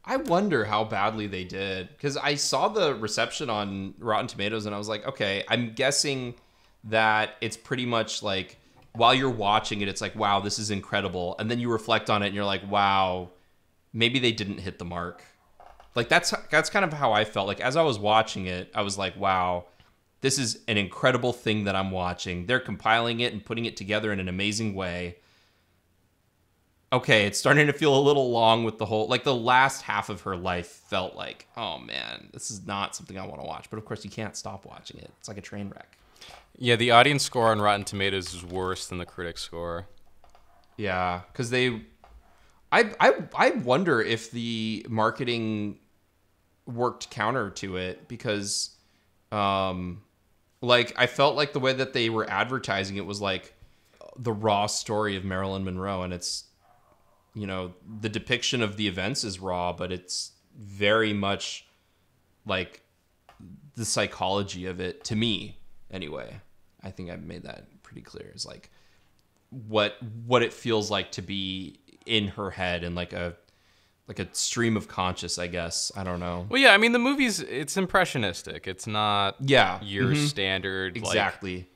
I wonder how badly they did, because I saw the reception on Rotten Tomatoes and I was like, okay, I'm guessing that it's pretty much like while you're watching it, it's like, wow, this is incredible. And then you reflect on it and you're like, wow, maybe they didn't hit the mark. Like that's kind of how I felt. Like as I was watching it, I was like, wow, this is an incredible thing that I'm watching. They're compiling it and putting it together in an amazing way. Okay, it's starting to feel a little long with the whole, like the last half of her life felt like, oh man, this is not something I want to watch. But of course you can't stop watching it. It's like a train wreck. Yeah, the audience score on Rotten Tomatoes is worse than the critic score. Yeah, because I wonder if the marketing worked counter to it, because like I felt like the way that they were advertising it was like the raw story of Marilyn Monroe, and it's, you know, the depiction of the events is raw, but it's very much like the psychology of it, to me anyway. I think I've made that pretty clear. Is like what it feels like to be in her head and like a stream of conscious, I guess. I don't know. Well, yeah, I mean the movie's it's impressionistic. It's not your standard exactly like,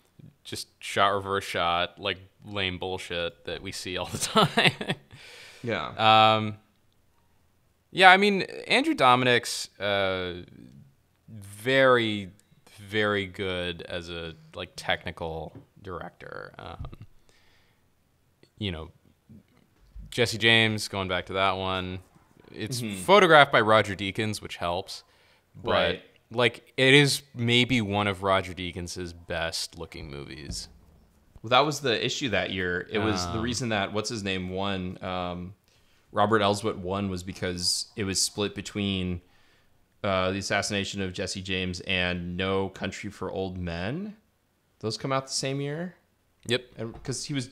just shot reverse shot like lame bullshit that we see all the time. Yeah. Yeah, I mean Andrew Dominik's very very good as a like technical director. You know, Jesse James, going back to that one, it's photographed by Roger Deakins, which helps. But Right. like it is maybe one of Roger Deakins' best looking movies. Well, that was the issue that year. It was the reason that what's his name won. Robert Elswit won was because it was split between the assassination of Jesse James and No Country for Old Men. Those come out the same year. Yep. And because he was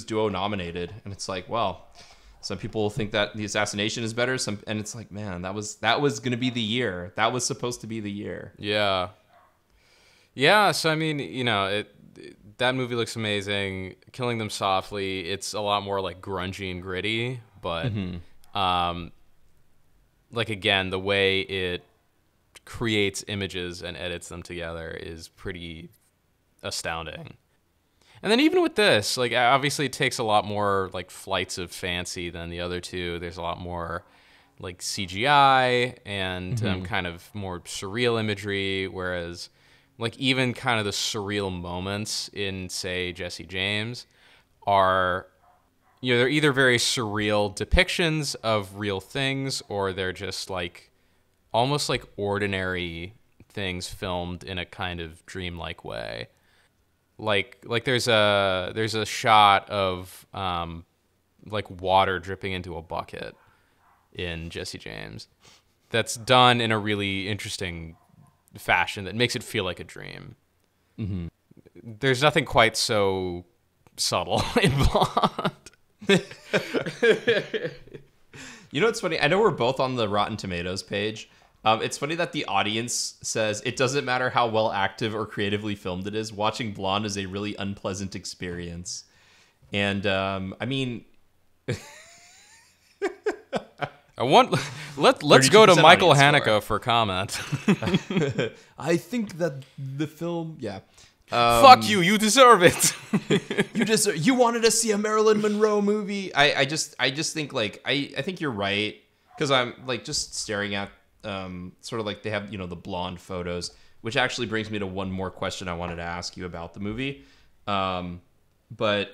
duo nominated, and it's like, well, some people think that The Assassination is better. And it's like, man, that was going to be the year. That was supposed to be the year. Yeah. Yeah. So I mean, you know, that movie looks amazing. Killing Them Softly. It's a lot more like grungy and gritty, but like again, the way it creates images and edits them together is pretty astounding. And then even with this, like obviously it takes a lot more like flights of fancy than the other two. There's a lot more like CGI and kind of more surreal imagery, whereas like even kind of the surreal moments in say Jesse James are, you know, they're either very surreal depictions of real things or they're just like almost like ordinary things filmed in a kind of dreamlike way. Like there's a shot of like water dripping into a bucket in Jesse James that's done in a really interesting fashion that makes it feel like a dream. There's nothing quite so subtle in Blonde. You know what's funny? I know we're both on the Rotten Tomatoes page. It's funny that the audience says it doesn't matter how well active or creatively filmed it is. Watching Blonde is a really unpleasant experience. And I mean, let's go to Michael Haneke for comment. I think that the film, yeah. Fuck you! You deserve it. You wanted to see a Marilyn Monroe movie. I just think like I think you're right, because I'm like just staring at sort of like they have, you know, the Blonde photos, which actually brings me to one more question I wanted to ask you about the movie. But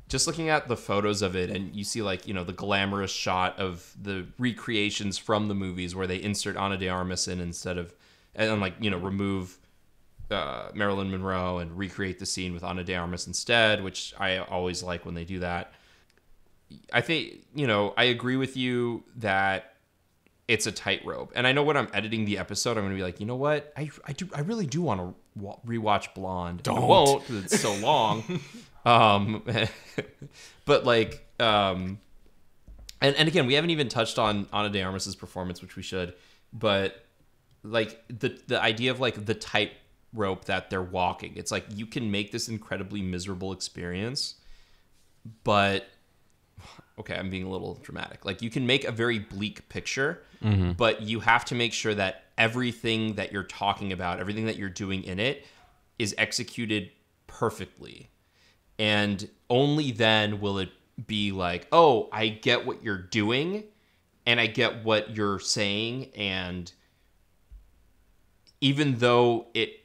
just looking at the photos of it, and you see like, you know, the glamorous shot of the recreations from the movies where they insert Ana de Armas in instead of, and like, you know, remove Marilyn Monroe and recreate the scene with Ana de Armas instead, which I always like when they do that. I think, you know, I agree with you that it's a tightrope. And I know when I'm editing the episode, I'm going to be like, you know what? I really do want to rewatch Blonde. Don't. I won't, because it's so long. But like, and again, we haven't even touched on Ana de Armas's performance, which we should. But like the idea of like the tightrope that they're walking, it's like you can make this incredibly miserable experience, but okay, I'm being a little dramatic. Like you can make a very bleak picture, but you have to make sure that everything that you're talking about, everything that you're doing in it is executed perfectly. And only then will it be like, oh, I get what you're doing and I get what you're saying. And even though it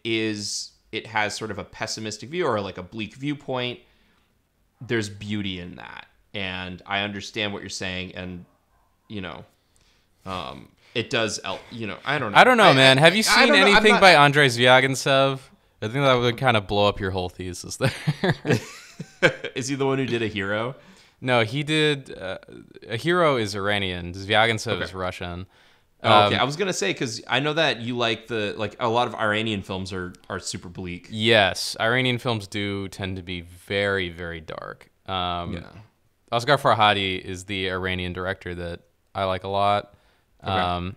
has sort of a pessimistic view or like a bleak viewpoint, there's beauty in that. And I understand what you're saying. And, you know, it does, you know, I don't know. Man. Have you seen anything by Andrei Zvyagintsev? I think that would kind of blow up your whole thesis there. Is he the one who did A Hero? No, he did. A Hero is Iranian. Zvyagintsev is Russian. Okay, I was gonna say, because I know that you like a lot of Iranian films are super bleak. Yes, Iranian films do tend to be very, very dark. Yeah. Asghar Farhadi is the Iranian director that I like a lot. Okay.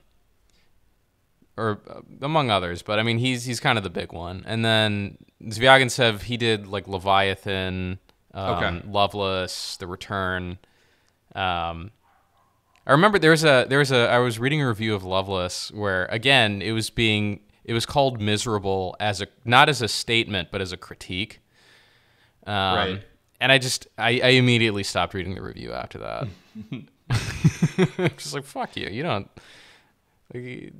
Or among others, but I mean he's kind of the big one. And then Zvyaginsev, he did like Leviathan, Okay. Loveless, The Return. I remember I was reading a review of Loveless where again it was called miserable not as a statement but as a critique. Right. And I immediately stopped reading the review after that. Just like, fuck you. You don't. Like,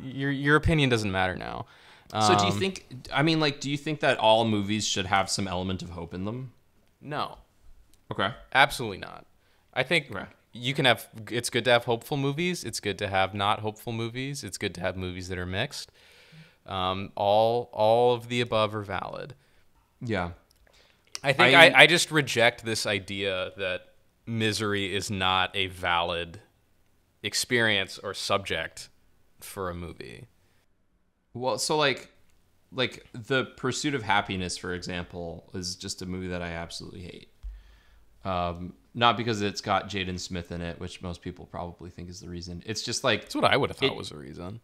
your opinion doesn't matter now. So do you think? I mean, like, do you think that all movies should have some element of hope in them? No, Okay. absolutely not. I think Right. you can have. It's good to have hopeful movies. It's good to have not hopeful movies. It's good to have movies that are mixed. All of the above are valid. Yeah. I think I just reject this idea that misery is not a valid experience or subject for a movie. Well, so like The Pursuit of Happiness, for example, is just a movie that I absolutely hate. Not because it's got Jaden Smith in it, which most people probably think is the reason. It's just like That's what I would have thought was the reason.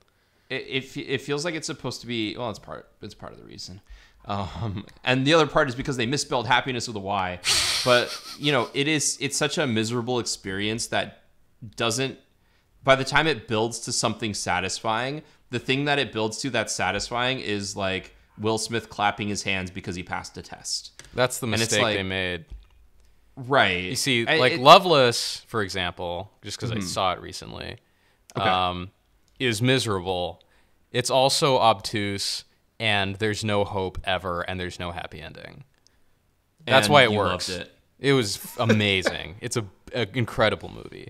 it feels like it's supposed to be. Well, it's part of the reason. And the other part is because they misspelled happiness with a Y. But it's such a miserable experience that doesn't. By the time it builds to something satisfying, the thing that it builds to that's satisfying is like Will Smith clapping his hands because he passed a test. That's the mistake they made. Right. You see, Loveless, for example, just because I saw it recently, is miserable. It's also obtuse, and there's no hope ever, and there's no happy ending. That's why it works. Loved it. It was amazing. It's an incredible movie.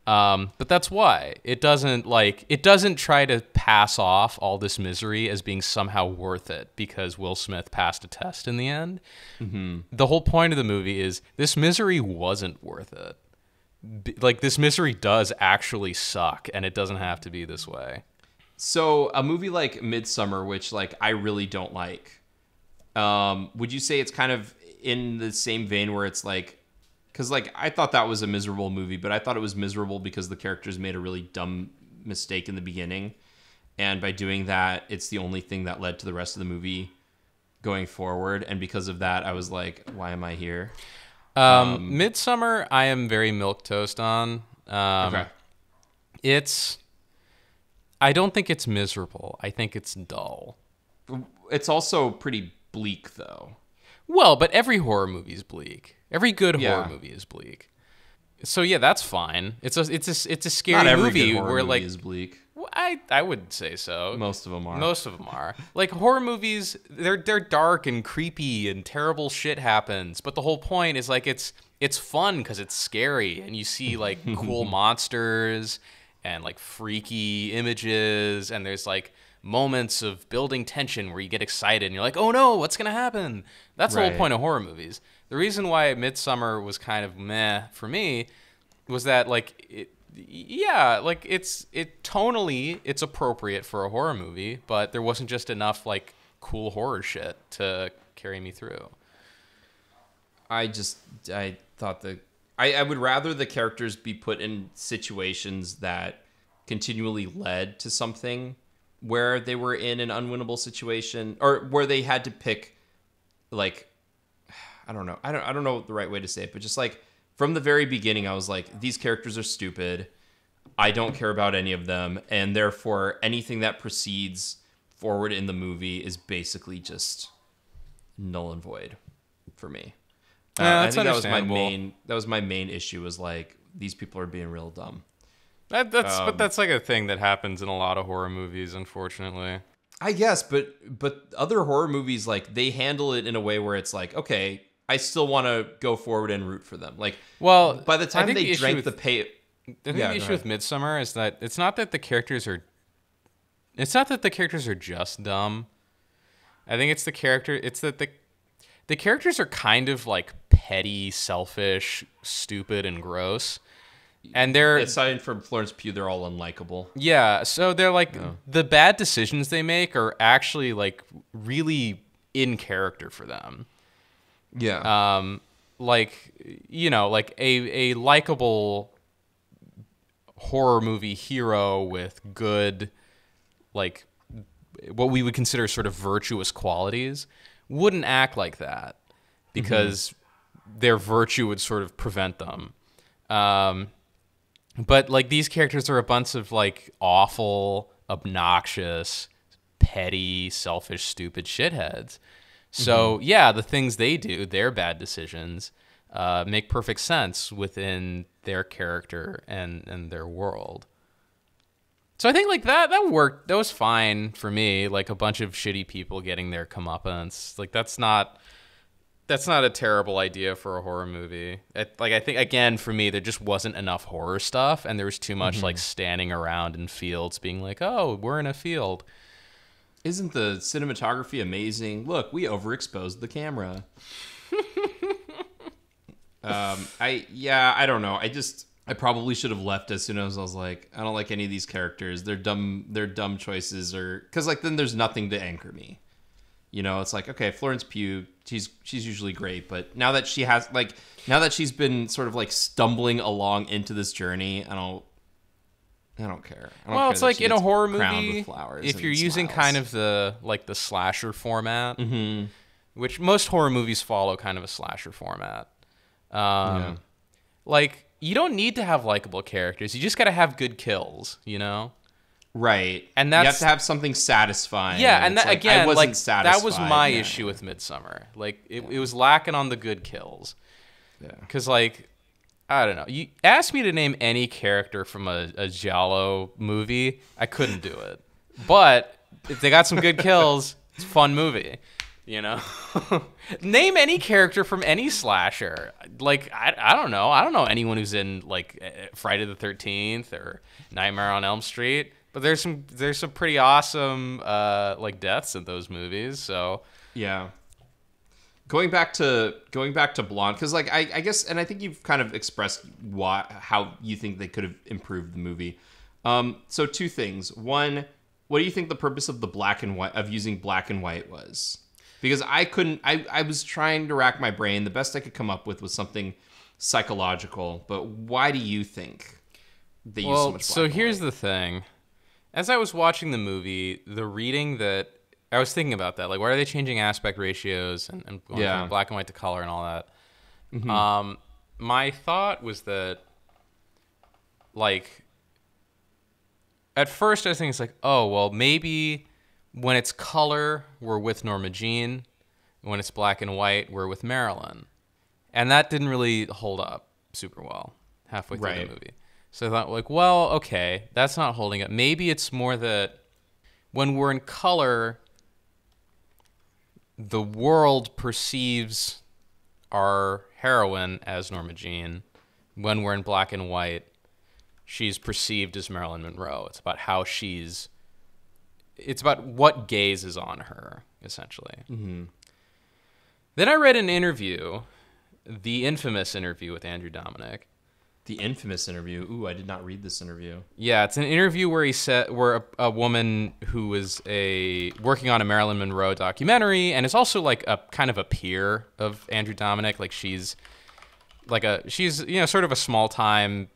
But that's why it doesn't try to pass off all this misery as being somehow worth it because Will Smith passed a test in the end. Mm-hmm. The whole point of the movie is this misery wasn't worth it. Like this misery does actually suck, and it doesn't have to be this way. So a movie like Midsummer, which like I really don't like, would you say it's kind of in the same vein where it's like, because like I thought that was a miserable movie, but I thought it was miserable because the characters made a really dumb mistake in the beginning, and by doing that, it's the only thing that led to the rest of the movie going forward. And because of that, I was like, why am I here? Midsummer, I am very milquetoast on. Okay. I don't think it's miserable. I think it's dull. It's also pretty bleak, though. Well, but every horror movie is bleak. Every good horror movie is bleak. So yeah, that's fine. It's a scary Not every movie good horror where movie like is bleak. I would say so. Most of them are. Most of them are. Like horror movies, they're dark and creepy and terrible shit happens. But the whole point is like it's fun because it's scary and you see like cool monsters and like freaky images and there's like moments of building tension where you get excited and you're like, oh no, what's gonna happen? That's the whole point of horror movies. The reason why Midsummer was kind of meh for me was that like tonally it's appropriate for a horror movie, but there wasn't just enough like cool horror shit to carry me through. I thought I would rather the characters be put in situations that continually led to something where they were in an unwinnable situation or where they had to pick like I don't know the right way to say it, but just like from the very beginning I was like, these characters are stupid. I don't care about any of them, and therefore anything that proceeds forward in the movie is basically just null and void for me. That's I think understandable. that was my main issue was like these people are being real dumb. But that's like a thing that happens in a lot of horror movies, unfortunately. I guess, but other horror movies like they handle it in a way where it's like, okay, I still want to go forward and root for them. Like, well, by the time they drank the pay, I think the issue with Midsummer is that it's not that the characters are just dumb. I think it's that the characters are kind of like petty, selfish, stupid, and gross. And they're aside from Florence Pugh, they're all unlikable. Yeah, so they're like the bad decisions they make are actually like really in character for them. Yeah. Like like a likable horror movie hero with good like what we would consider sort of virtuous qualities wouldn't act like that because their virtue would sort of prevent them. But like these characters are a bunch of like awful, obnoxious, petty, selfish, stupid shitheads. So yeah, the things they do, their bad decisions, make perfect sense within their character and their world. So I think like that worked. That was fine for me. Like a bunch of shitty people getting their comeuppance. Like that's not a terrible idea for a horror movie. I think again for me there just wasn't enough horror stuff, and there was too much like standing around in fields, being like, "Oh, we're in a field." Isn't the cinematography amazing? Look, we overexposed the camera. I don't know. I probably should have left as soon as I was like, I don't like any of these characters. They're dumb choices, or because like then there's nothing to anchor me. You know, it's like, okay, Florence Pugh, she's usually great, but now that she's been sort of like stumbling along into this journey, I don't care. Well, it's like in a horror movie, if you're using kind of the slasher format, which most horror movies follow kind of a slasher format. Like you don't need to have likable characters. You just got to have good kills, you know? Right. And you have to have something satisfying. Yeah, and that, like, again, I wasn't like satisfied. that was my issue with Midsommar. Like it was lacking on the good kills. Yeah. Cuz like I don't know. You asked me to name any character from a Giallo movie, I couldn't do it. But if they got some good kills, it's a fun movie. You know, name any character from any slasher. Like I don't know. I don't know anyone who's in like Friday the 13th or Nightmare on Elm Street. But there's some pretty awesome like deaths in those movies. So yeah. Going back to Blonde, because like I guess, and I think you've kind of expressed how you think they could have improved the movie. So two things. One, what do you think the purpose of the using black and white was? Because I was trying to rack my brain. The best I could come up with was something psychological. But why do you think they use so much black so and here's white? the thing. As I was watching the movie, the reading that I was thinking about that, like, why are they changing aspect ratios and going from black and white to color and all that? My thought was that, like, at first I was thinking it's like, oh, well, maybe when it's color, we're with Norma Jean. When it's black and white, we're with Marilyn. And that didn't really hold up super well halfway through the movie. So I thought, like, well, okay, that's not holding up. Maybe it's more that when we're in color, the world perceives our heroine as Norma Jean. When we're in black and white, she's perceived as Marilyn Monroe. It's about it's about what gaze is on her, essentially. Then I read an interview, the infamous interview with Andrew Dominik. The infamous interview. Ooh, I did not read this interview. Yeah, it's an interview where where a woman who was working on a Marilyn Monroe documentary, and is also like a kind of a peer of Andrew Dominik. Like she's sort of a small time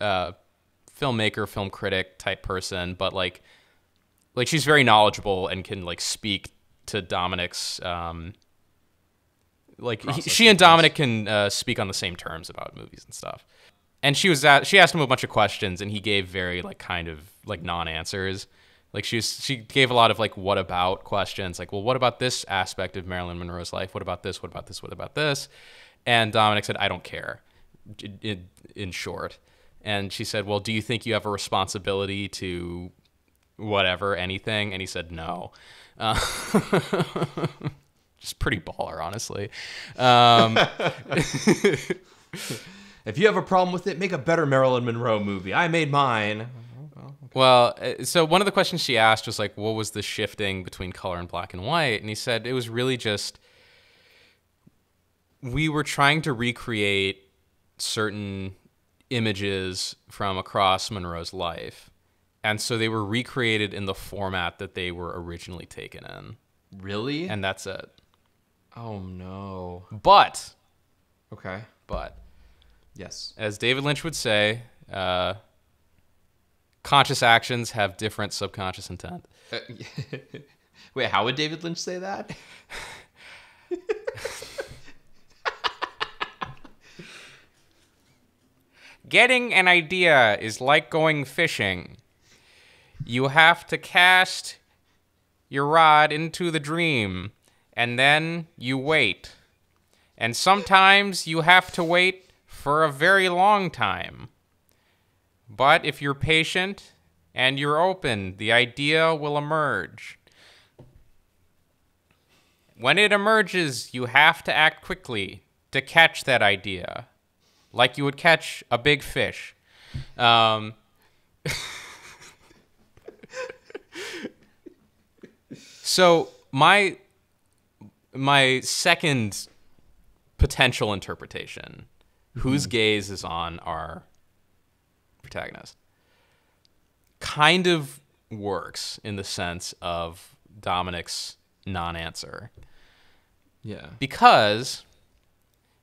filmmaker, film critic type person, but like she's very knowledgeable and can like speak to Dominik's she and Dominik can speak on the same terms about movies and stuff. And she asked him a bunch of questions, and he gave very like kind of like non-answers. Like she gave a lot of like what about questions, like, well, what about this aspect of Marilyn Monroe's life? What about this? What about this? What about this? And Dominik said, I don't care, in short. And she said, well, do you think you have a responsibility to whatever, anything? And he said, no. Just pretty baller, honestly. If you have a problem with it, make a better Marilyn Monroe movie. I made mine. Well, so one of the questions she asked was like, what was the shifting between color and black and white? And he said it was really just, we were trying to recreate certain images from across Monroe's life. And so they were recreated in the format that they were originally taken in. Really? And that's it. Oh, no. But. Yes. As David Lynch would say, conscious actions have different subconscious intent. Wait, how would David Lynch say that? Getting an idea is like going fishing. You have to cast your rod into the dream, and then you wait. And sometimes you have to wait for a very long time. But if you're patient and you're open, the idea will emerge. When it emerges, you have to act quickly to catch that idea, like you would catch a big fish. So my second potential interpretation, whose gaze is on our protagonist, kind of works in the sense of Dominic's non-answer. Yeah. Because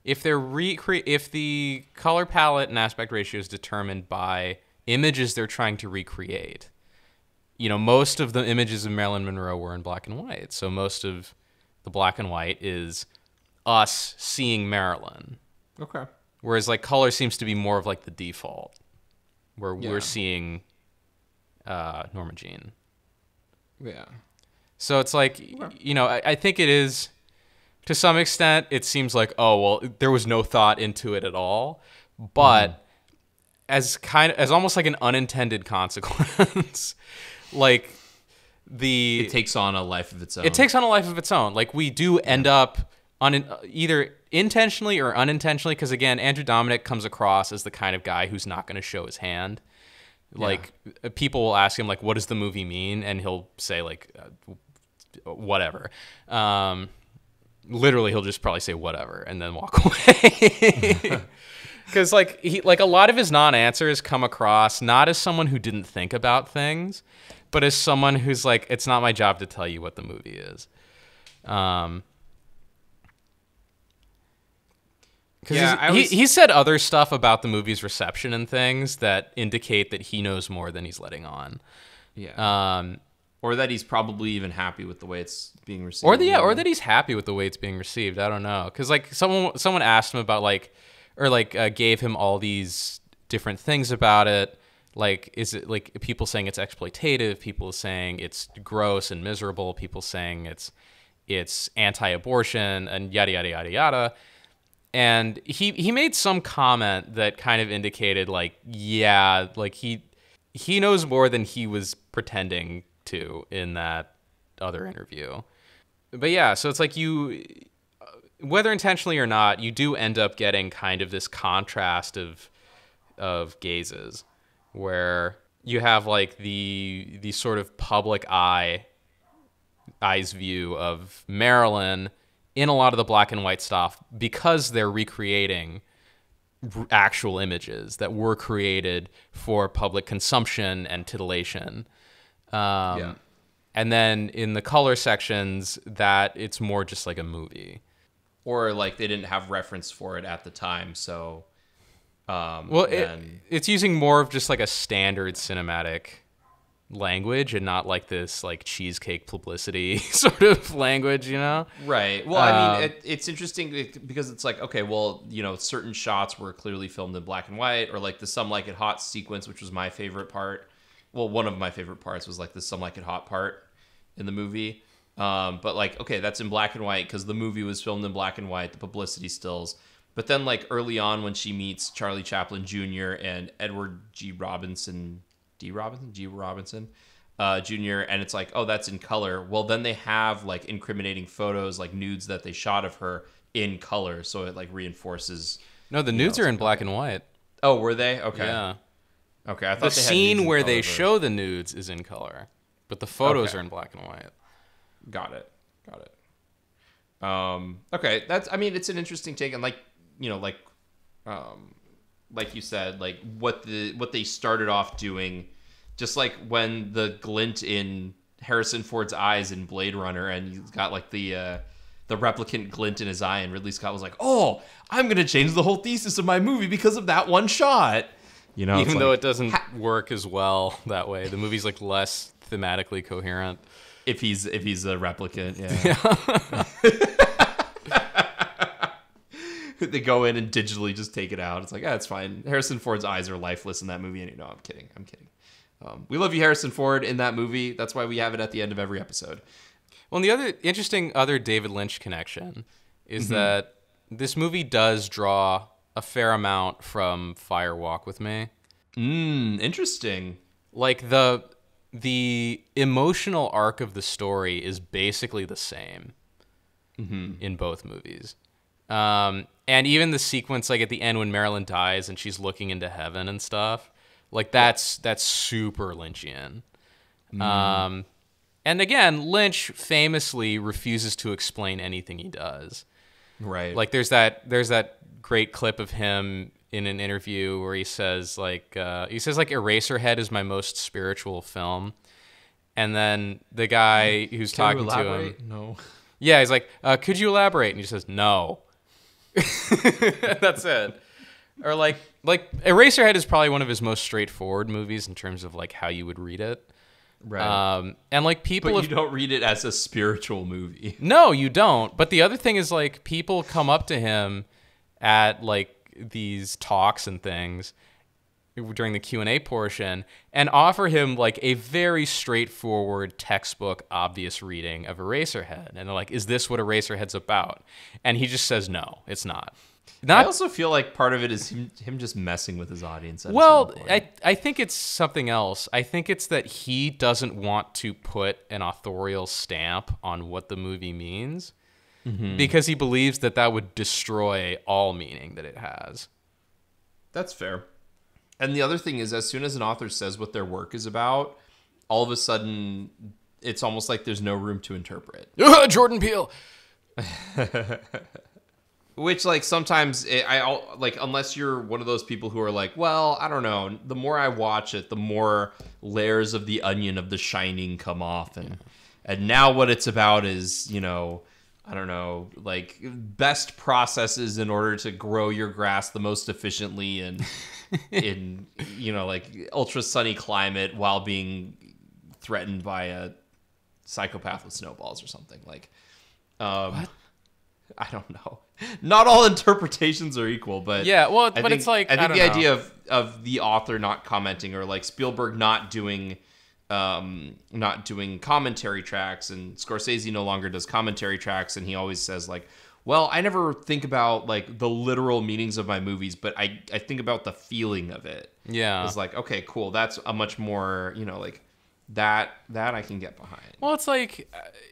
if the color palette and aspect ratio is determined by images they're trying to recreate, most of the images of Marilyn Monroe were in black and white. So most of the black and white is us seeing Marilyn. Okay. Whereas like color seems to be more of like the default, where we're seeing Norma Jean. Yeah. So it's like, I think it is, to some extent, it seems like, oh, well, there was no thought into it at all. But as almost like an unintended consequence, like it takes on a life of its own. It takes on a life of its own. Like we do end up either intentionally or unintentionally, because again, Andrew Dominic comes across as the kind of guy who's not going to show his hand. Like people will ask him like, what does the movie mean? And he'll say like, whatever. Literally, he'll just probably say whatever and then walk away. Because like a lot of his non-answers come across not as someone who didn't think about things, but as someone who's like, it's not my job to tell you what the movie is. He said other stuff about the movie's reception and things that indicate that he knows more than he's letting on. Yeah. Or that he's probably even happy with the way it's being received. Or that he's happy with the way it's being received. I don't know. Because like someone asked him about gave him all these different things about it. Like, is it like people saying it's exploitative, people saying it's gross and miserable, people saying it's anti-abortion and yada yada yada yada. And he made some comment that kind of indicated like, yeah, like he knows more than he was pretending to in that other interview. But yeah, so it's like you, whether intentionally or not, you do end up getting kind of this contrast of gazes, where you have like the sort of public eye's view of Marilyn in a lot of the black and white stuff, because they're recreating actual images that were created for public consumption and titillation. And then in the color sections, that it's more just like a movie. Or like they didn't have reference for it at the time, so... it's using more of just like a standard cinematic language and not like this like cheesecake publicity sort of language, Right. Well, I mean, it's interesting because it's like, okay, well, certain shots were clearly filmed in black and white, or like the Some Like It Hot sequence, which was my favorite part. Well, one of my favorite parts was like the Some Like It Hot part in the movie. But like, okay, that's in black and white because the movie was filmed in black and white, the publicity stills. But then like early on when she meets Charlie Chaplin Jr. and Edward G. Robinson Jr., and it's like, oh, that's in color. Well, then they have like incriminating photos, like nudes that they shot of her in color, so it like reinforces. No, the nudes are in black and white. Oh, were they? Okay. Yeah. Okay, I thought the they had scene nudes where in color, they show the nudes is in color, but the photos are in black and white. Got it. Okay, it's an interesting take, and like you said, like what they started off doing, just like when the glint in Harrison Ford's eyes in Blade Runner, and he's got like the replicant glint in his eye, and Ridley Scott was like, oh, I'm gonna change the whole thesis of my movie because of that one shot. You know, even though it doesn't work as well that way. The movie's like less thematically coherent. If he's a replicant, yeah. They go in and digitally just take it out. It's like, it's fine. Harrison Ford's eyes are lifeless in that movie. And I'm kidding. We love you, Harrison Ford, in that movie. That's why we have it at the end of every episode. Well, and the other interesting David Lynch connection is that this movie does draw a fair amount from Fire Walk with Me. Interesting. Like the emotional arc of the story is basically the same in both movies. And even the sequence, like at the end when Marilyn dies and she's looking into heaven and stuff, like that's super Lynchian. And again, Lynch famously refuses to explain anything he does. Right. Like there's that great clip of him in an interview where he says Eraserhead is my most spiritual film. And then the guy who's talking to him, no. Yeah, he's like, could you elaborate? And he says, no. That's it. Or like Eraserhead is probably one of his most straightforward movies in terms of like how you would read it. Right. And like people, but you don't read it as a spiritual movie. No, you don't. But the other thing is like people come up to him at like these talks and things during the Q&A portion and offer him like a very straightforward textbook obvious reading of Eraserhead, and they're like, is this what Eraserhead's about? And he just says no, it's not. I also feel like part of it is him just messing with his audience. Well, I think it's something else. I think it's that he doesn't want to put an authorial stamp on what the movie means because he believes that would destroy all meaning that it has. That's fair. And the other thing is, as soon as an author says what their work is about, all of a sudden, it's almost like there's no room to interpret. Jordan Peele! Which, like, sometimes, unless you're one of those people who are like, well, I don't know, the more I watch it, the more layers of the onion of The Shining come off. And now what it's about is, you know, I don't know, like, best processes in order to grow your grass the most efficiently and in, you know, like, ultra sunny climate while being threatened by a psychopath with snowballs or something. Like, what? I don't know. Not all interpretations are equal, but yeah, well, but it's like I think the idea of the author not commenting, or like Spielberg not doing commentary tracks, and Scorsese no longer does commentary tracks, and he always says like, well, I never think about like the literal meanings of my movies, but I think about the feeling of it. Yeah, it's like, okay, cool, that's a much more, you know, like that I can get behind. Well, it's like,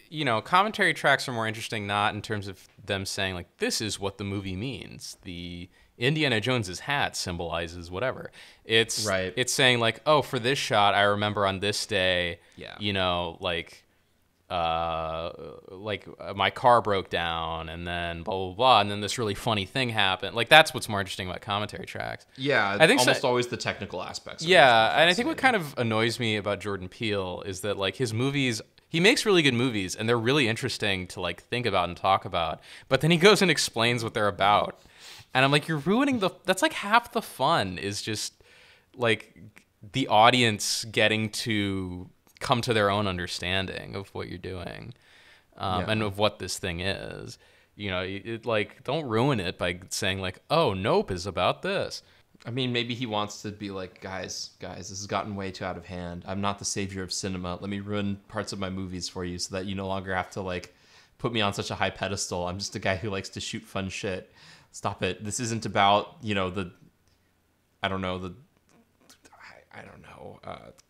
you know, commentary tracks are more interesting, not in terms of them saying like, this is what the movie means. The Indiana Jones's hat symbolizes whatever. It's right. It's saying like, oh, for this shot, I remember on this day, you know, like my car broke down, and then blah blah blah, and then this really funny thing happened. Like that's what's more interesting about commentary tracks. Yeah, I think almost always the technical aspects. Yeah, and I think what kind of annoys me about Jordan Peele is that like his movies, he makes really good movies, and they're really interesting to like think about and talk about. But then he goes and explains what they're about, and I'm like, you're ruining that's like half the fun is just like the audience getting to come to their own understanding of what you're doing, and of what this thing is. You know, like, don't ruin it by saying like, oh, Nope is about this. I mean, maybe he wants to be like, guys, this has gotten way too out of hand. I'm not the savior of cinema. Let me ruin parts of my movies for you so that you no longer have to like put me on such a high pedestal. I'm just a guy who likes to shoot fun shit. Stop it. This isn't about, you know,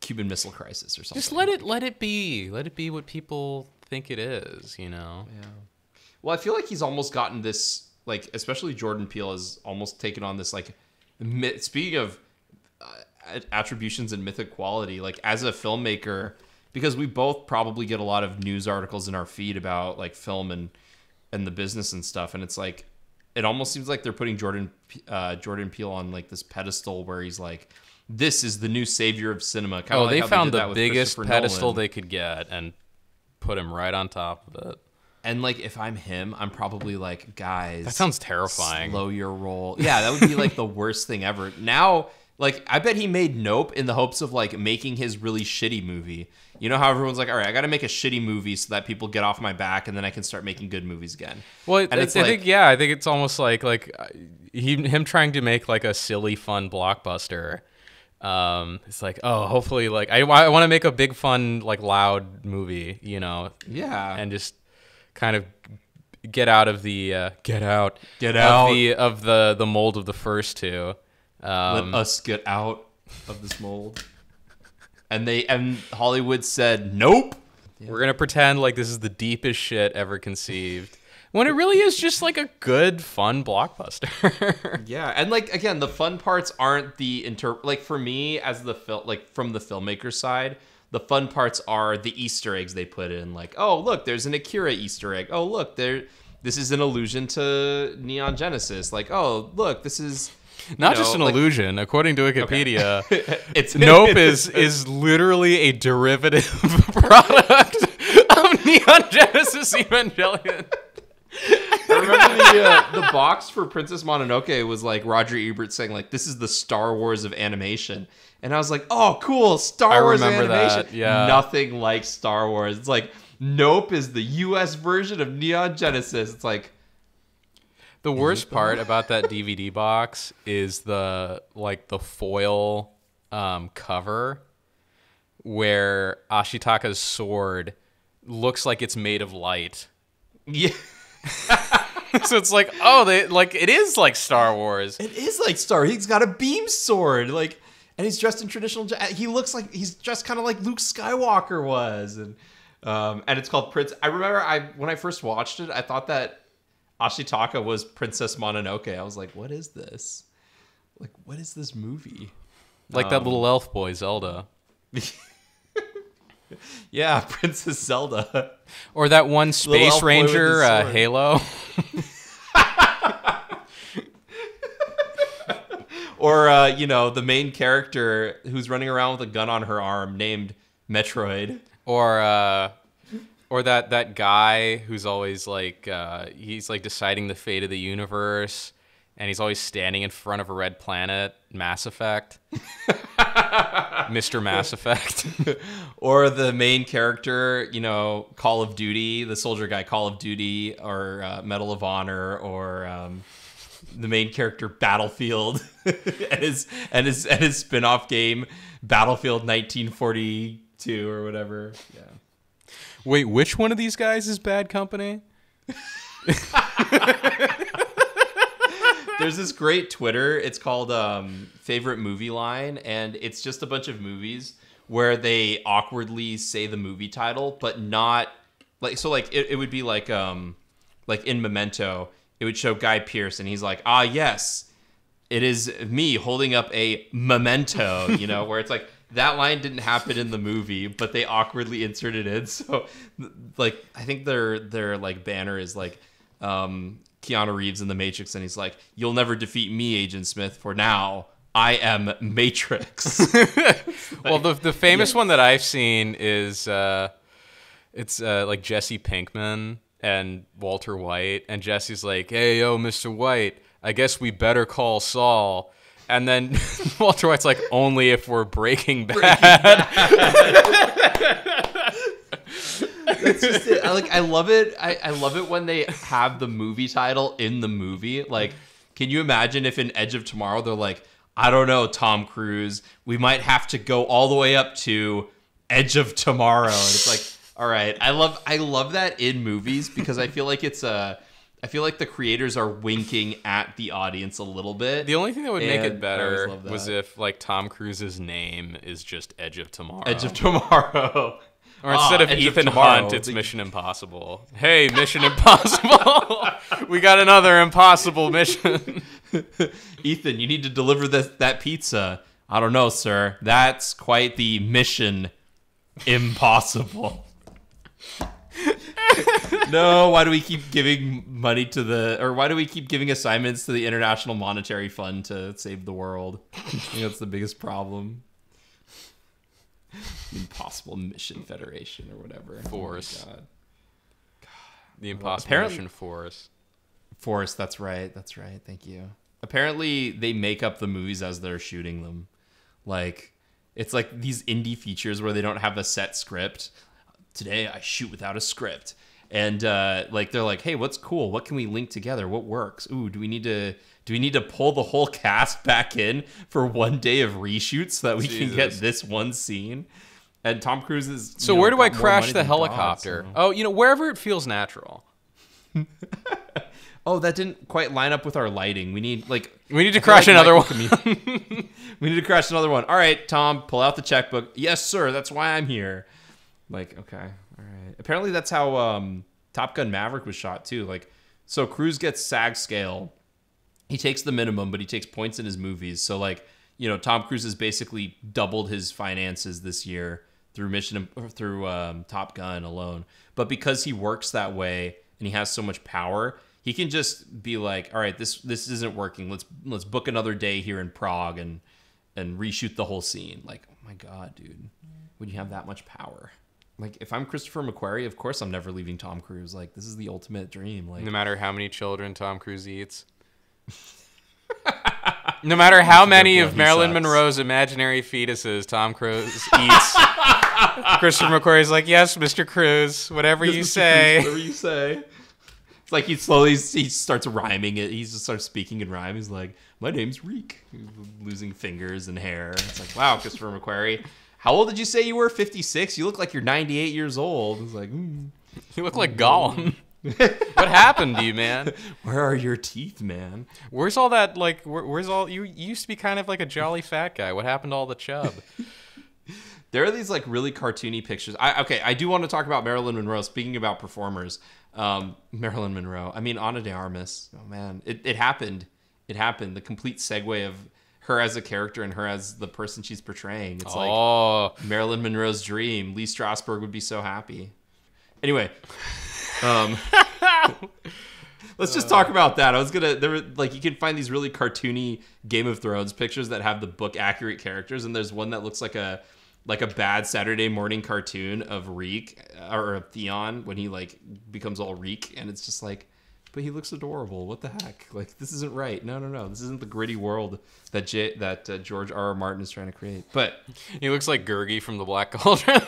Cuban Missile Crisis or something. Just let it be what people think it is, you know? Yeah. Well, I feel like he's almost gotten this, like, especially Jordan Peele has almost taken on this, like, speaking of attributions and mythic quality, like, as a filmmaker, because we both probably get a lot of news articles in our feed about, like, film and the business and stuff, and it's like, it almost seems like they're putting Jordan Peele on, like, this pedestal where he's like, this is the new savior of cinema. Kind of they like found the biggest pedestal they could get and put him right on top of it. And like, if I'm him, I'm probably like, guys, that sounds terrifying. Slow your roll. Yeah, that would be like the worst thing ever. Now Like, I bet he made Nope in the hopes of, like, making his really shitty movie. You know how everyone's like, all right, I got to make a shitty movie so that people get off my back and then I can start making good movies again. Well, and I think it's almost like him trying to make like a silly, fun blockbuster. It's like, oh, hopefully, like I want to make a big, fun, like loud movie, you know? Yeah. And just kind of get out of the get out of the mold of the first two. Let us get out of this mold. And Hollywood said, nope. We're going to pretend like this is the deepest shit ever conceived. When it really is just like a good, fun blockbuster. Yeah, and like again, the fun parts aren't like for me as like from the filmmaker side, the fun parts are the Easter eggs they put in. Like, oh look, there's an Akira Easter egg. Oh look, this is an allusion to Neon Genesis. Like, oh look, this is not just an illusion. According to Wikipedia, it's Nope is literally a derivative product of Neon Genesis Evangelion. I remember the box for Princess Mononoke was like Roger Ebert saying like, this is the Star Wars of animation. And I was like, oh, cool, Star Wars animation. That, yeah. Nothing like Star Wars. It's like, Nope is the US version of Neon Genesis. It's like, the worst part about that DVD box is the foil cover where Ashitaka's sword looks like it's made of light. Yeah. So it's like, oh, it is like Star Wars. It is like He's got a beam sword, like, and he's dressed in traditional. He looks like he's dressed kind of like Luke Skywalker was, and it's called Prince. I remember when I first watched it, I thought that Ashitaka was Princess Mononoke. I was like, what is this? Like, what is this movie? Like that little elf boy, Zelda. Yeah, Princess Zelda. Or that one Space Ranger, Halo. Or, the main character who's running around with a gun on her arm named Metroid. Or that guy who's always like he's like deciding the fate of the universe, and he's always standing in front of a red planet. Mass Effect, Mr. Mass Effect, or the main character, Call of Duty, the soldier guy, Call of Duty, or Medal of Honor, or the main character, Battlefield, and his spin-off game, Battlefield 1942 or whatever. Yeah. Wait, which one of these guys is Bad Company? There's this great Twitter. It's called Favorite Movie Line, and it's just a bunch of movies where they awkwardly say the movie title, but not like so. Like it would be like in Memento, it would show Guy Pearce, and he's like, ah, yes, it is me holding up a memento. Where it's like. That line didn't happen in the movie, but they awkwardly inserted it. So, like, I think their like banner is like Keanu Reeves in The Matrix, and he's like, "You'll never defeat me, Agent Smith. For now, I am Matrix." Well, the famous one that I've seen is it's like Jesse Pinkman and Walter White, and Jesse's like, "Hey, yo, Mr. White, I guess we better call Saul." And then Walter White's like, only if we're Breaking Bad. That's just it. I love it. I love it when they have the movie title in the movie. Like, can you imagine if in Edge of Tomorrow they're like, I don't know, Tom Cruise, we might have to go all the way up to Edge of Tomorrow. And it's like, all right. I love that in movies because I feel like I feel like the creators are winking at the audience a little bit. The only thing that would make it better was if like Tom Cruise's name is just Edge of Tomorrow. Edge of Tomorrow. Or instead of Ethan Hunt, it's Mission Impossible. Hey, Mission Impossible. We got another impossible mission. Ethan, you need to deliver that pizza. I don't know, sir. That's quite the mission impossible. No, why do we keep giving money why do we keep giving assignments to the International Monetary Fund to save the world? I think that's the biggest problem. Impossible Mission Federation or whatever. Force. Oh my God. The Impossible Mission Force. Force, that's right. Thank you. Apparently, they make up the movies as they're shooting them. Like, it's like these indie features where they don't have a set script. Today, I shoot without a script. And like they're like, hey, what's cool? What can we link together? What works? Ooh, do we need to pull the whole cast back in for one day of reshoots so that we can get this one scene? And Tom Cruise is so where do I crash the helicopter? God, so. Wherever it feels natural. Oh, that didn't quite line up with our lighting. We need to crash another one. We need to crash another one. All right, Tom, pull out the checkbook. Yes, sir. That's why I'm here. Like, okay, all right. Apparently, that's how Top Gun Maverick was shot too. Like, so Cruise gets SAG scale. He takes the minimum, but he takes points in his movies. So, like, Tom Cruise has basically doubled his finances this year through Top Gun alone. But because he works that way and he has so much power, he can just be like, all right, this isn't working. Let's book another day here in Prague and reshoot the whole scene. Like, oh my God, dude, when you have that much power. Like, if I'm Christopher McQuarrie, of course I'm never leaving Tom Cruise. Like, this is the ultimate dream. Like, no matter how many children Tom Cruise eats. No matter how many of Marilyn Monroe's imaginary fetuses Tom Cruise eats, Christopher McQuarrie's like, yes, Mr. Cruise, whatever you say. Whatever you say. It's like he starts rhyming it. He just starts speaking in rhyme. He's like, my name's Reek. Losing fingers and hair. It's like, wow, Christopher McQuarrie. How old did you say you were? 56? You look like you're 98 years old. It's like, You look like Gollum. What happened to you, man? Where are your teeth, man? Where's all that, like, where's all... You used to be kind of like a jolly fat guy. What happened to all the chub? There are these, like, really cartoony pictures. I do want to talk about Marilyn Monroe. Speaking about performers, Marilyn Monroe. I mean, Ana de Armas. Oh, man. It happened. It happened. The complete segue of her as a character and her as the person she's portraying. It's like Marilyn Monroe's dream. Lee Strasberg would be so happy. Anyway, let's just talk about that. You can find these really cartoony Game of Thrones pictures that have the book accurate characters, and there's one that looks like a bad Saturday morning cartoon of Reek or of Theon when he like becomes all Reek, and it's just like, but he looks adorable. What the heck? Like, this isn't right. No. This isn't the gritty world that George R.R. Martin is trying to create. But he looks like Gurgi from the Black Cauldron.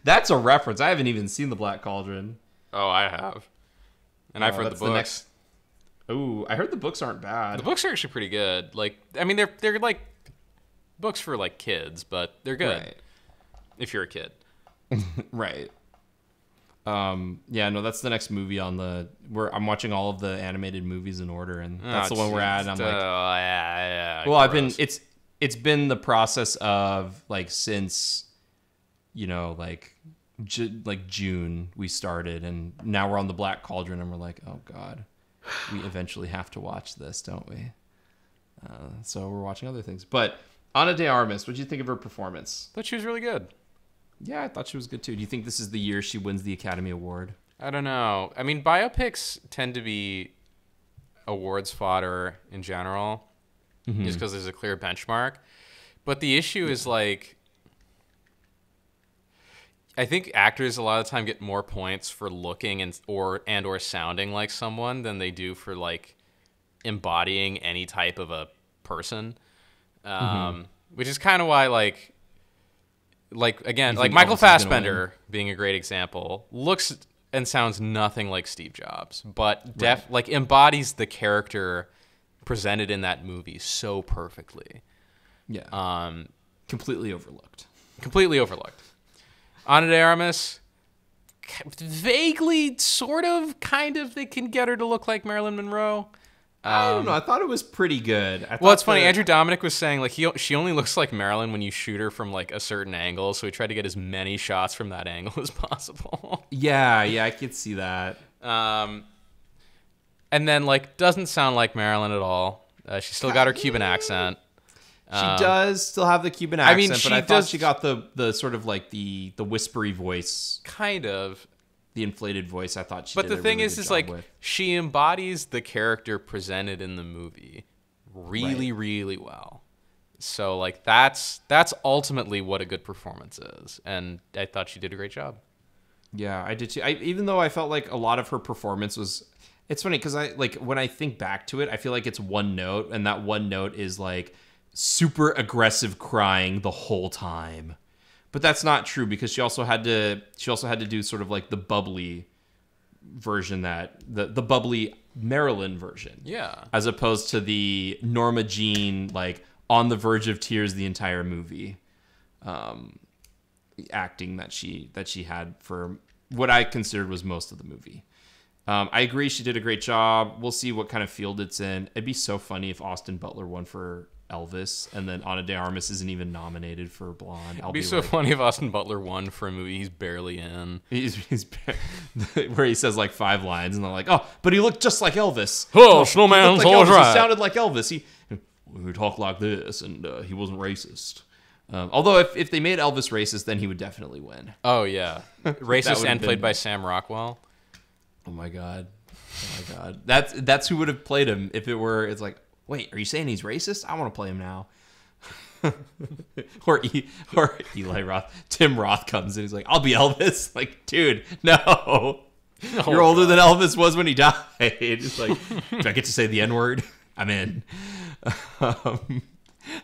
That's a reference. I haven't even seen the Black Cauldron. Oh, I have, and I've read the books. I heard the books aren't bad. The books are actually pretty good. Like, I mean, they're like books for like kids, but they're good if you're a kid. Right. Yeah, no, that's the next movie on I'm watching all of the animated movies in order, and that's the one we're at. And I'm like, yeah. Well, it's been the process of like since, like June we started, and now we're on the Black Cauldron, and we're like, oh God, we eventually have to watch this, don't we? So we're watching other things. But Ana de Armas, what did you think of her performance? I thought she was really good. Yeah, I thought she was good too. Do you think this is the year she wins the Academy Award? I don't know. I mean, biopics tend to be awards fodder in general, just because there's a clear benchmark. But the issue is like, I think actors a lot of the time get more points for looking and or sounding like someone than they do for like embodying any type of a person, which is kind of why again, like Michael Fassbender being a great example, looks and sounds nothing like Steve Jobs, but embodies the character presented in that movie so perfectly. Yeah. Completely overlooked. Ana de Armas, vaguely, sort of, kind of, they can get her to look like Marilyn Monroe. I don't know. I thought it was pretty good. Well, it's funny. Andrew Dominic was saying like she only looks like Marilyn when you shoot her from like a certain angle, so he tried to get as many shots from that angle as possible. Yeah, I could see that. And then like doesn't sound like Marilyn at all. She's still got her Cuban accent. She does still have the Cuban accent, but I thought she got the sort of like the whispery voice, kind of. The inflated voice. I thought she but did the a thing really is good is job like with. She embodies the character presented in the movie really well, so like that's ultimately what a good performance is, and I thought she did a great job. Yeah, I did too. Even though I felt like a lot of her performance was It's funny because I like when I think back to it, I feel like it's one note, and that one note is like super aggressive crying the whole time. But that's not true because she also had to do sort of like the bubbly version, that the bubbly Marilyn version. Yeah. As opposed to the Norma Jean, like on the verge of tears the entire movie. Acting that she had for what I considered was most of the movie. I agree she did a great job. We'll see what kind of field it's in. It'd be so funny if Austin Butler won for Elvis and then Ana de Armas isn't even nominated for Blonde. It'd be so funny if Austin Butler won for a movie he's barely in. He's where he says like 5 lines and they're like, oh, but he looked just like Elvis. Oh, Snowman's always right. He sounded like Elvis. He talked like this and he wasn't racist. Although if they made Elvis racist, then he would definitely win. Oh, yeah. Racist and played by Sam Rockwell. Oh, my God. That's who would have played him if it's like, wait, are you saying he's racist? I want to play him now. or Eli Roth. Tim Roth comes in. He's like, I'll be Elvis. Like, dude, no. You're older than Elvis was when he died. It's like, do I get to say the N-word? I'm in.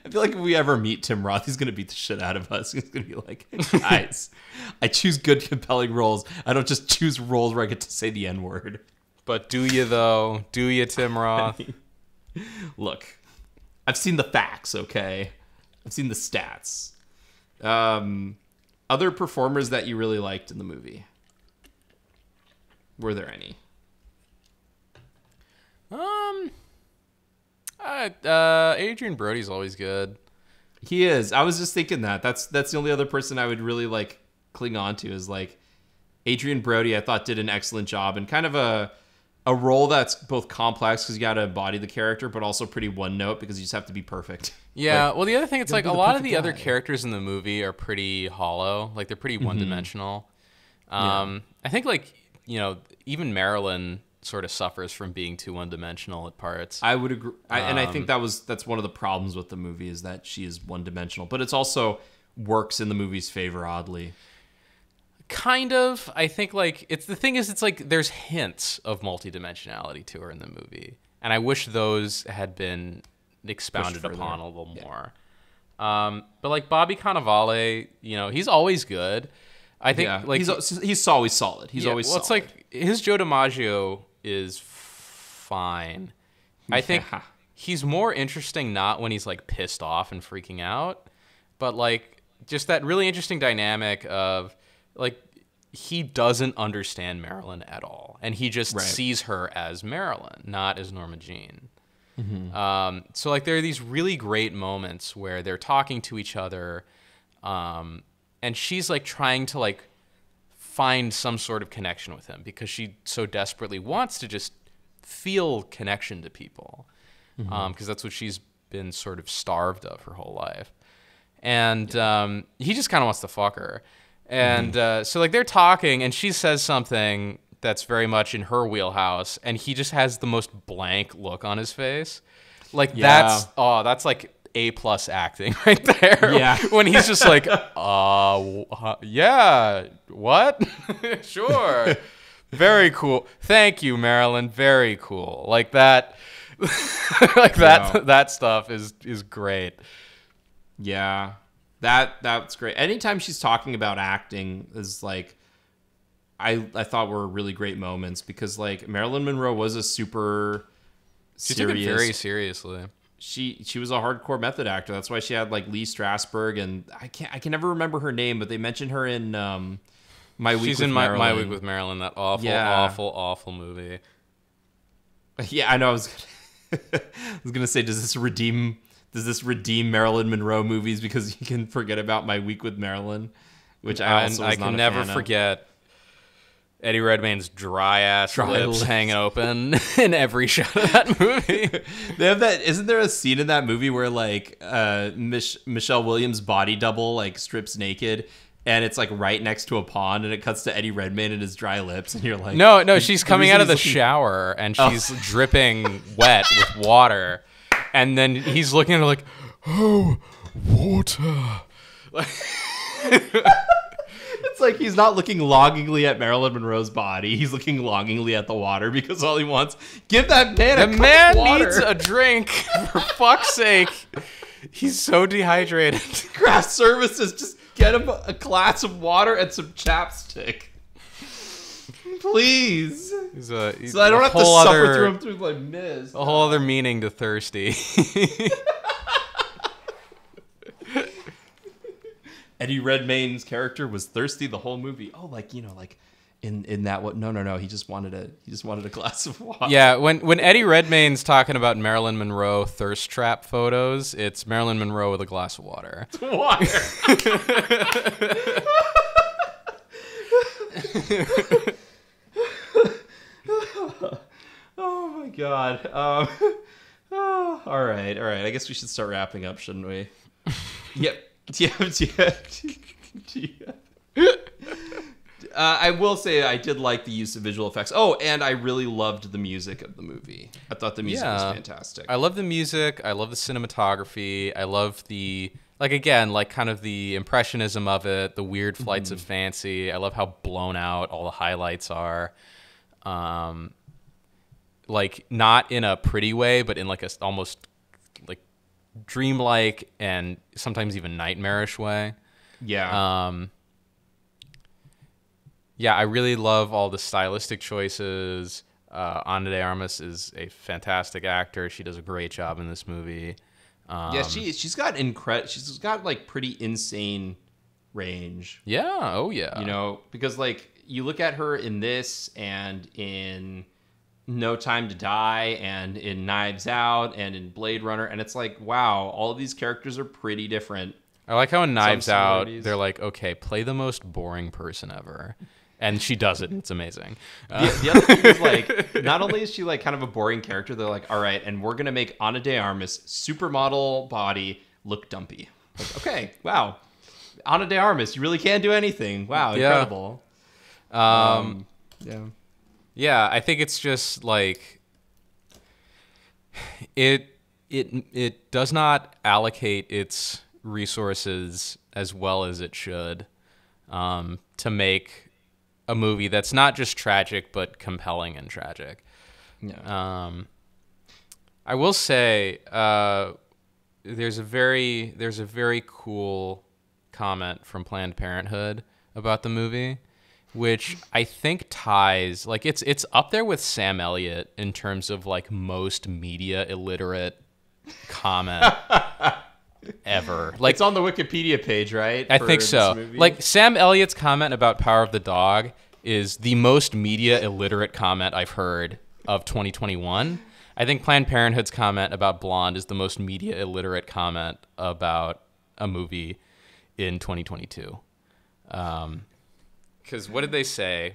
I feel like if we ever meet Tim Roth, he's going to beat the shit out of us. He's going to be like, guys, I choose good, compelling roles. I don't just choose roles where I get to say the N-word. But do you, though? Do you, Tim Roth? Look, I've seen the facts, okay? I've seen the stats. Other performers that you really liked in the movie? Were there any? Adrian Brody's always good. He is. I was just thinking that. That's the only other person I would really like cling on to is like Adrian Brody. I thought did an excellent job and kind of a role that's both complex because you got to embody the character, but also pretty one note because you just have to be perfect. Yeah. Like, well, the other thing, it's like a lot of the other characters in the movie are pretty hollow. Like they're pretty one dimensional. I think like, you know, even Marilyn sort of suffers from being too one-dimensional at parts. I would agree, and I think that's one of the problems with the movie is that she is one-dimensional, but it's also works in the movie's favor oddly. Kind of. I think like it's like there's hints of multidimensionality to her in the movie, and I wish those had been expounded upon a little more. But like Bobby Cannavale, you know, he's always good. I think like he's always solid. He's always solid. It's like his Joe DiMaggio is fine. I think he's more interesting not when he's like pissed off and freaking out, but like just that really interesting dynamic of like he doesn't understand Marilyn at all, and he just sees her as Marilyn, not as Norma Jean. So like there are these really great moments where they're talking to each other, and she's like trying to like find some sort of connection with him because she so desperately wants to just feel connection to people, because that's what she's been sort of starved of her whole life. And he just kind of wants to fuck her. And so like they're talking and she says something that's very much in her wheelhouse, and he just has the most blank look on his face. Like that's like A+ acting right there. Yeah. When he's just like, yeah, what? Sure. Very cool. Thank you, Marilyn. Very cool. Like that, like that stuff is great. Yeah. That's great. Anytime she's talking about acting is like, I thought were really great moments because like Marilyn Monroe was a super She took it very seriously. She was a hardcore method actor. That's why she had like Lee Strasberg, and I can never remember her name, but they mentioned her in My Week She's with in Marilyn. My Week with Marilyn, that awful movie. Yeah, I know. I was gonna say, does this redeem Marilyn Monroe movies because you can forget about My Week with Marilyn, which I can never forget Eddie Redmayne's dry lips hanging open in every shot of that movie. They have that. Isn't there a scene in that movie where like Michelle Williams' body double like strips naked, and it's like right next to a pond, and it cuts to Eddie Redmayne and his dry lips, and you're like, no, she's coming out of the shower and she's dripping wet with water, and then he's looking at her like, oh, water. It's like he's not looking longingly at Marilyn Monroe's body. He's looking longingly at the water because all he wants, give that man a cup of water. Needs a drink, for fuck's sake. He's so dehydrated. Craft services, just get him a glass of water and some chapstick. Please. So I don't have to suffer through him through like mist. A whole other meaning to thirsty. Eddie Redmayne's character was thirsty the whole movie. Oh, like in that what? No. He just wanted a glass of water. Yeah, when Eddie Redmayne's talking about Marilyn Monroe thirst trap photos, it's Marilyn Monroe with a glass of water. Water. Oh my god. All right. I guess we should start wrapping up, shouldn't we? Yep. I will say I did like the use of visual effects. Oh, and I really loved the music of the movie. I thought the music was fantastic. I love the music. I love the cinematography. I love the kind of the impressionism of it, the weird flights of fancy. I love how blown out all the highlights are. Like not in a pretty way, but in like a almost like dreamlike and sometimes even nightmarish way. Yeah. Yeah, I really love all the stylistic choices. Ana de Armas is a fantastic actor. She does a great job in this movie. Yeah, she's got she's got like pretty insane range. Yeah, oh yeah. You know, because like you look at her in this and in No Time to Die and in Knives Out and in Blade Runner, and it's like, wow, all of these characters are pretty different. I like how in Knives Out they're like, okay, play the most boring person ever. And she does it. It's amazing. The other thing is, like, not only is she, like, kind of a boring character, they're like, all right, and we're going to make Ana de Armas supermodel body look dumpy. Like, okay, wow. Ana de Armas, you really can't do anything. Wow, incredible. Yeah, I think it's just, like, it does not allocate its resources as well as it should to make a movie that's not just tragic but compelling and tragic. Yeah. I will say there's a very cool comment from Planned Parenthood about the movie, which I think ties, like, it's up there with Sam Elliott in terms of like most media illiterate comment ever. Like, it's on the Wikipedia page, right? I think so. Like, Sam Elliott's comment about Power of the Dog is the most media illiterate comment I've heard of 2021. I think Planned Parenthood's comment about Blonde is the most media illiterate comment about a movie in 2022. Because what did they say?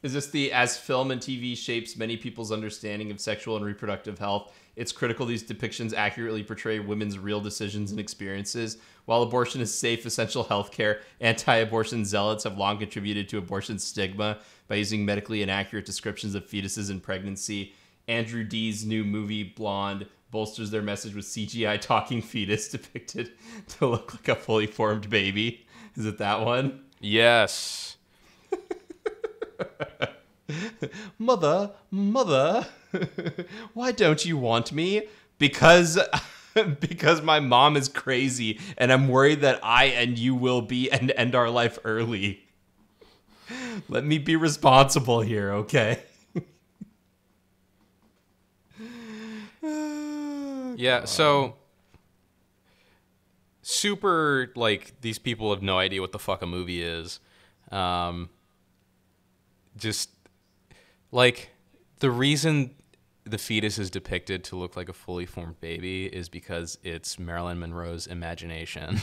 Is this the as film and TV shapes many people's understanding of sexual and reproductive health, it's critical these depictions accurately portray women's real decisions and experiences. While abortion is safe, essential health care, anti-abortion zealots have long contributed to abortion's stigma by using medically inaccurate descriptions of fetuses in pregnancy. Andrew D's new movie, Blonde, bolsters their message with CGI talking fetus depicted to look like a fully formed baby. Is it that one? Yes. Mother, why don't you want me? Because my mom is crazy and I'm worried that I and you will be and end our life early. Let me be responsible here, okay? Yeah, so super, like, these people have no idea what the fuck a movie is. Just, like, the reason the fetus is depicted to look like a fully formed baby is because it's Marilyn Monroe's imagination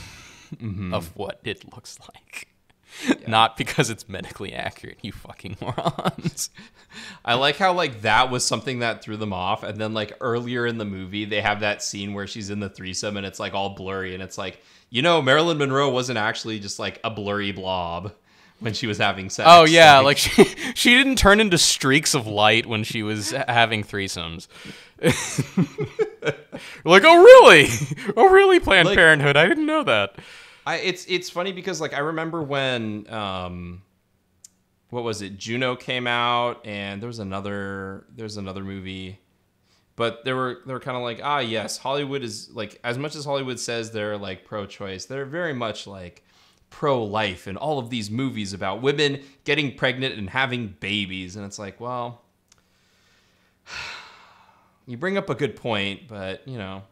of what it looks like. Yeah. Not because it's medically accurate, you fucking morons. I like how, like, that was something that threw them off, and then, like, earlier in the movie, they have that scene where she's in the threesome, and it's, like, all blurry, and it's like, you know, Marilyn Monroe wasn't actually just, like, a blurry blob when she was having sex. Oh, yeah, like she didn't turn into streaks of light when she was having threesomes. Like, oh, really? Oh, really, Planned Parenthood? I didn't know that. It's funny because like I remember when what was it? Juno came out, and there's another movie, but they were kind of like, yes, Hollywood is like, as much as Hollywood says they're like pro-choice, they're very much like pro-life, and all of these movies about women getting pregnant and having babies, and it's like, well, you bring up a good point, but you know,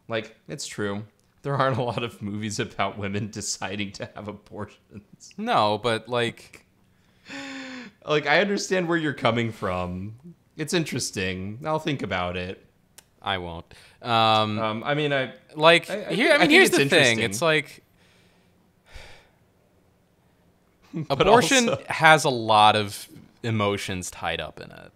like it's true. There aren't a lot of movies about women deciding to have abortions. No, but like I understand where you're coming from. It's interesting. I'll think about it. I won't. I mean, here's the thing. It's like abortion also, has a lot of emotions tied up in it.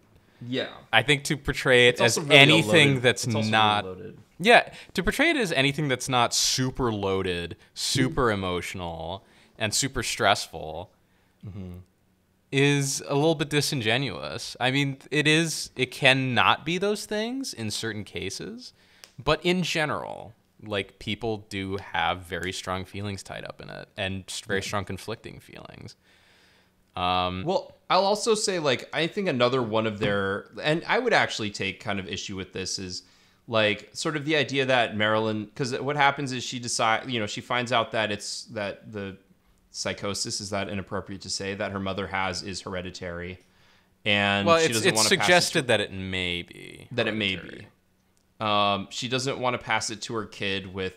Yeah. I think to portray it as really anything loaded. that's not really loaded. Yeah, to portray it as anything that's not super loaded, super emotional, and super stressful is a little bit disingenuous. I mean, it cannot be those things in certain cases, but in general, like people do have very strong feelings tied up in it and very strong conflicting feelings. Well, I'll also say, like, I think another one of their, and I would actually take kind of issue with this, is like sort of the idea that Marilyn, because what happens is she finds out that that the psychosis, is that inappropriate to say, that her mother has is hereditary, and she doesn't want to suggested that it may be that hereditary. It may be. She doesn't want to pass it to her kid with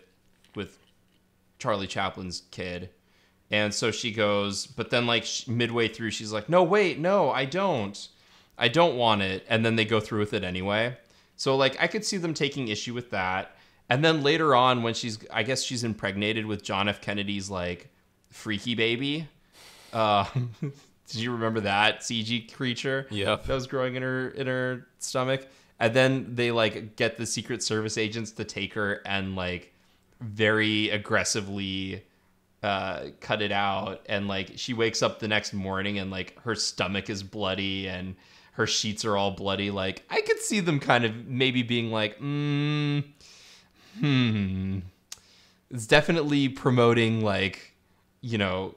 Charlie Chaplin's kid. And so she goes, but then like midway through, she's like, no, wait, no, I don't want it. And then they go through with it anyway. So like, I could see them taking issue with that. And then later on when I guess she's impregnated with John F. Kennedy's like freaky baby. Did you remember that CG creature? Yep. That was growing in her stomach. And then they like get the Secret Service agents to take her and like very aggressively cut it out, and like she wakes up the next morning and like her stomach is bloody and her sheets are all bloody. Like I could see them kind of maybe being like, it's definitely promoting like, you know,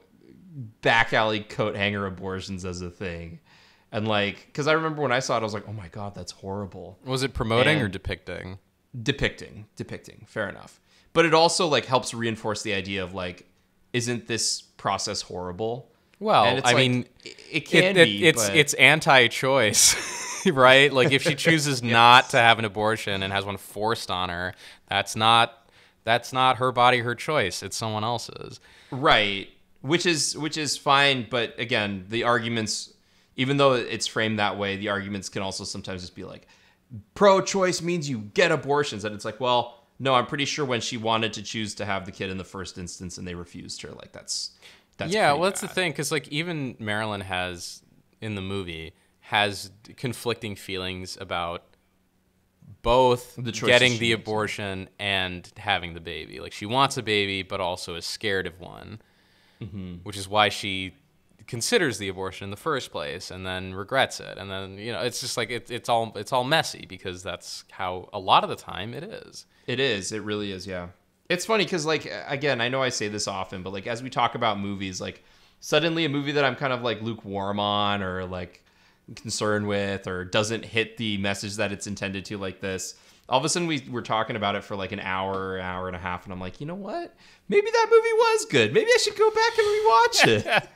back alley coat hanger abortions as a thing. And like, because I remember when I saw it, I was like, oh my God, that's horrible. Was it promoting or depicting? Depicting. Fair enough. But it also like helps reinforce the idea of like, isn't this process horrible? Well, and it's I like, mean, it can be. It's anti-choice, right? Like if she chooses not to have an abortion and has one forced on her, that's not her body, her choice. It's someone else's. Right. Which is fine, but again, the arguments, even though it's framed that way, the arguments can also sometimes just be like, pro-choice means you get abortions, and it's like, well, no, I'm pretty sure when she wanted to choose to have the kid in the first instance and they refused her, like that's yeah, well, that's the thing, because like even Marilyn in the movie has conflicting feelings about both getting the abortion and having the baby. Like she wants a baby, but also is scared of one, which is why she considers the abortion in the first place and then regrets it. And then, you know, it's just like it's all messy, because that's how a lot of the time it is. It is. It really is. Yeah. It's funny because, like, again, I know I say this often, but like as we talk about movies, like suddenly a movie that I'm kind of like lukewarm on or like concerned with or doesn't hit the message that it's intended to, like this, all of a sudden we're talking about it for like an hour and a half, and I'm like, you know what? Maybe that movie was good. Maybe I should go back and rewatch it.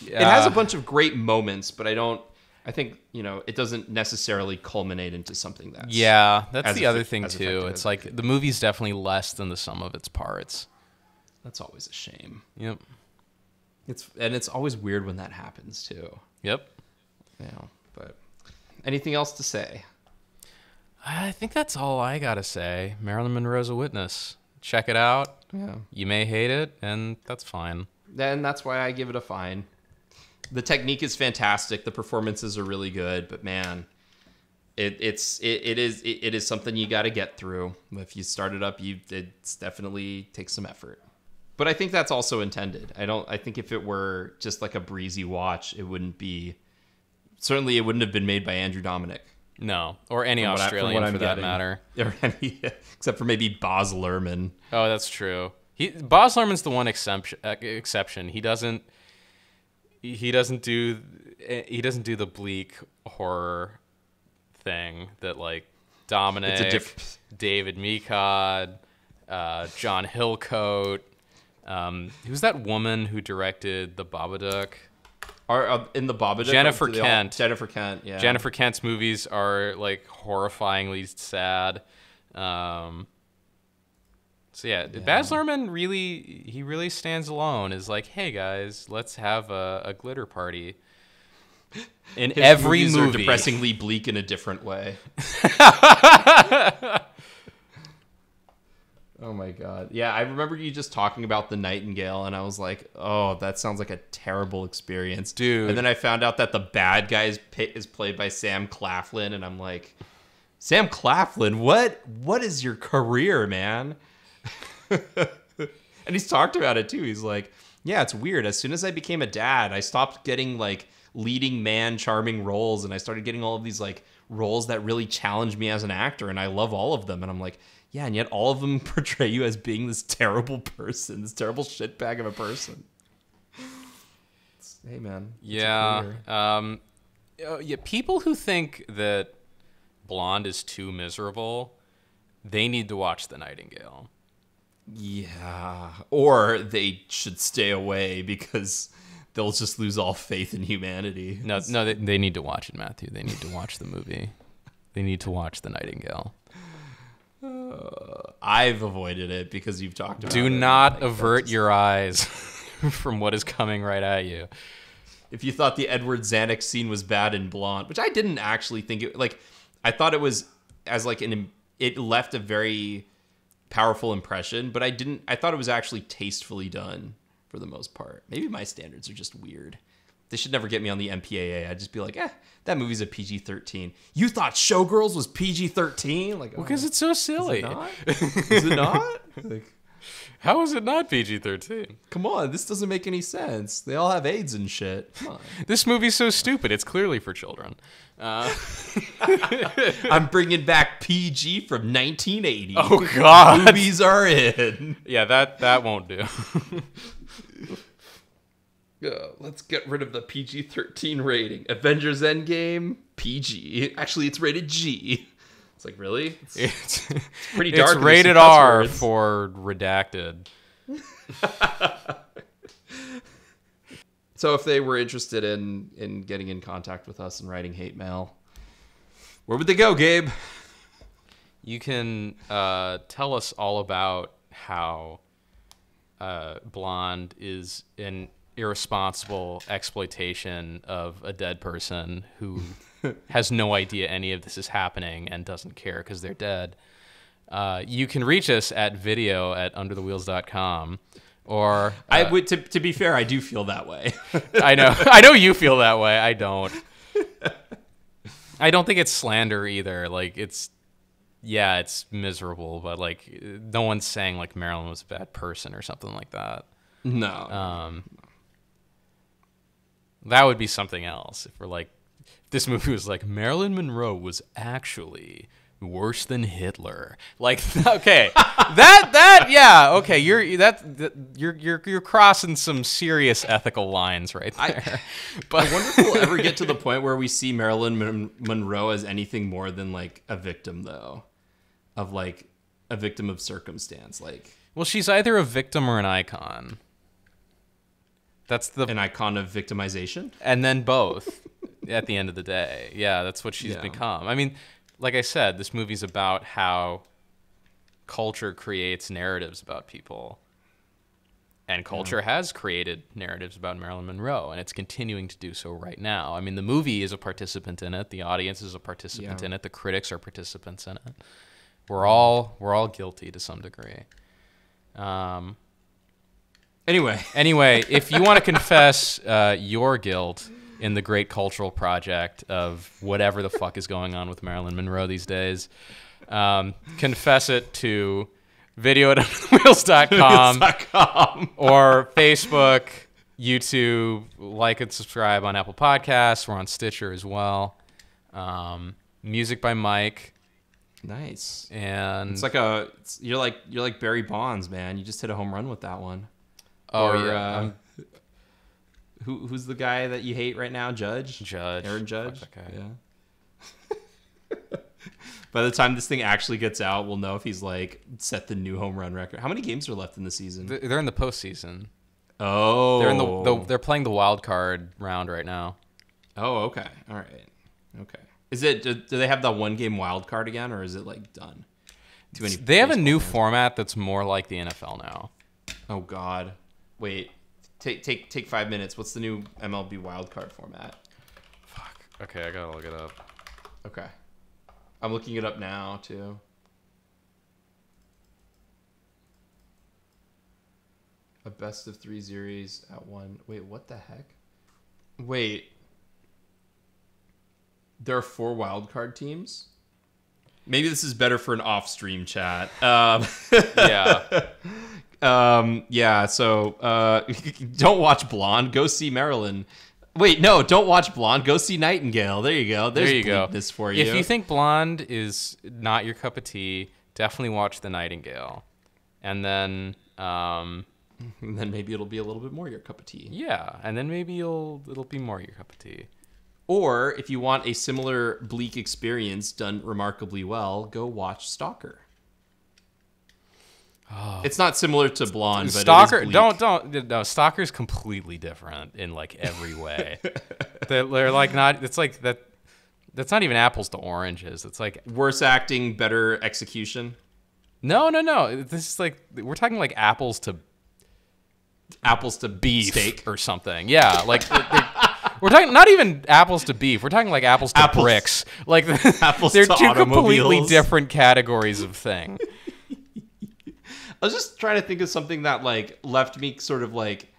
It has a bunch of great moments, but I think, you know, it doesn't necessarily culminate into something that's... Yeah, that's the other thing, too. It's like the movie's definitely less than the sum of its parts. That's always a shame. Yep. It's always weird when that happens, too. Yep. Yeah, but anything else to say? I think that's all I gotta say. Marilyn Monroe's a witness. Check it out. Yeah. You may hate it, and that's fine. Then that's why I give it a fine. The technique is fantastic. The performances are really good, but man, it is something you got to get through. If you start it up, it's definitely takes some effort. But I think that's also intended. I think if it were just like a breezy watch, it wouldn't have been made by Andrew Dominik. No, or any Australian for that matter. Or any, except for maybe Baz Luhrmann. Oh, that's true. Baz Luhrmann's the one exception. He doesn't do the bleak horror thing that like Dominic, David Meekod, John Hillcoat. Who's that woman who directed The Babadook? In The Babadook? Jennifer Kent. Jennifer Kent, yeah. Jennifer Kent's movies are like horrifyingly sad. So yeah, Baz Luhrmann really stands alone. Is like, hey guys, let's have a glitter party. In His every movies movie, are depressingly bleak in a different way. Oh my god. Yeah, I remember you just talking about The Nightingale, and I was like, oh, that sounds like a terrible experience. Dude. And then I found out that the bad guy is played by Sam Claflin, and I'm like, Sam Claflin, what is your career, man? And he's talked about it too. He's like, yeah, it's weird. As soon as I became a dad, I stopped getting like leading man charming roles, and I started getting all of these like roles that really challenge me as an actor, and I love all of them. And I'm like, yeah, and yet all of them portray you as being this terrible person, this terrible shitbag of a person. Hey man. Yeah. People who think that Blonde is too miserable, they need to watch The Nightingale. Yeah, or they should stay away because they'll just lose all faith in humanity. No, they need to watch it, Matthew. They need to watch the movie. They need to watch The Nightingale. I've avoided it because you've talked about it. Do not avert your eyes from what is coming right at you. If you thought the Edward Zanuck scene was bad in Blonde, which I didn't actually think it, like, I thought it was as like it left a very powerful impression, but I thought it was actually tastefully done for the most part. Maybe my standards are just weird. They should never get me on the MPAA. I'd just be like, that movie's a PG-13. You thought Showgirls was PG-13? Like, because it's so silly. Is it not? Is it not? Like, how is it not PG-13? Come on, this doesn't make any sense. They all have AIDS and shit. Come on. This movie's so stupid. It's clearly for children. I'm bringing back PG from 1980. Oh, God. Movies are in. Yeah, that won't do. Let's get rid of the PG-13 rating. Avengers Endgame, PG. Actually, it's rated G. It's like, really? It's pretty dark. It's rated R for redacted. So if they were interested in getting in contact with us and writing hate mail, where would they go, Gabe? You can tell us all about how Blonde is an irresponsible exploitation of a dead person who has no idea any of this is happening and doesn't care because they're dead. You can reach us at video@underthewheels.com. Or I would to be fair, I do feel that way. I know you feel that way. I don't. I don't think it's slander either. Like it's miserable, but like no one's saying like Marilyn was a bad person or something like that. No. That would be something else if we're like, if this movie was like Marilyn Monroe was actually worse than Hitler. Like, okay, okay, you're crossing some serious ethical lines right there. But I wonder if we'll ever get to the point where we see Marilyn Monroe as anything more than like a victim, though, of like a victim of circumstance. Like, well, she's either a victim or an icon. That's an icon of victimization, and then both. At the end of the day, yeah, that's what she's become. I mean, like I said, this movie's about how culture creates narratives about people. And culture has created narratives about Marilyn Monroe, and it's continuing to do so right now. I mean, the movie is a participant in it. The audience is a participant in it. The critics are participants in it. We're all guilty to some degree. Anyway, if you want to confess your guilt in the great cultural project of whatever the fuck is going on with Marilyn Monroe these days, confess it to video@underthewheels.com or Facebook, YouTube. Like and subscribe on Apple Podcasts. We're on Stitcher as well. Music by Mike. Nice. And It's like you're like Barry Bonds, man. You just hit a home run with that one. oh Or, yeah, who's the guy that you hate right now? Judge. Aaron Judge. Fuck that guy. Yeah. By the time this thing actually gets out, we'll know if he's like set the new home run record. How many games are left in the season? They're in the postseason. Oh, They're in they're playing the wild card round right now. Oh, okay. All right. Okay. Is it? Do they have that 1-game wild card again, or is it like done? Too many. They have a new fans. format that's more like the NFL now. Oh God. Wait. Take 5 minutes. What's the new MLB wild card format? Fuck. Okay, I gotta look it up. Okay. I'm looking it up now too. A best of 3 series at one. Wait, what the heck? Wait. There are 4 wildcard teams? Maybe this is better for an off-stream chat. Yeah. Yeah, so don't watch Blonde. Go see Marilyn. Wait, no, don't watch Blonde. Go see Nightingale. There you go. There's bleakness for you. If you think Blonde is not your cup of tea, definitely watch The Nightingale. And then... And then maybe it'll be a little bit more your cup of tea. yeah, and then maybe it'll be more your cup of tea. Or if you want a similar bleak experience done remarkably well, go watch Stalker. Oh. It's not similar to Blonde, but Stalker, it is bleak. don't no. Stalker's completely different in like every way. they're like not. It's like that. That's not even apples to oranges. It's like Worse acting, better execution. no. This is like we're talking like apples to beef steak or something. Yeah, like we're talking not even apples to beef. We're talking like apples to bricks. Like Apples they're to two completely automobiles. different categories of thing. I was just trying to think of something that like left me sort of like,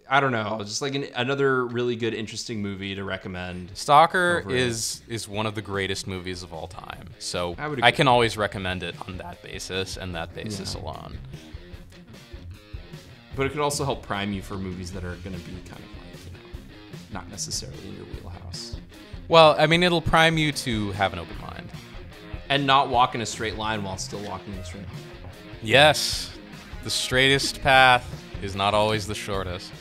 I don't know, just like another really good, interesting movie to recommend. Stalker is one of the greatest movies of all time. So I would I agree. can always recommend it on that basis and that basis alone. But it could also help prime you for movies that are going to be kind of like, not necessarily in your wheelhouse. Well, I mean, it'll prime you to have an open mind. And not walk in a straight line while still walking in a straight line. Yes, the straightest path is not always the shortest.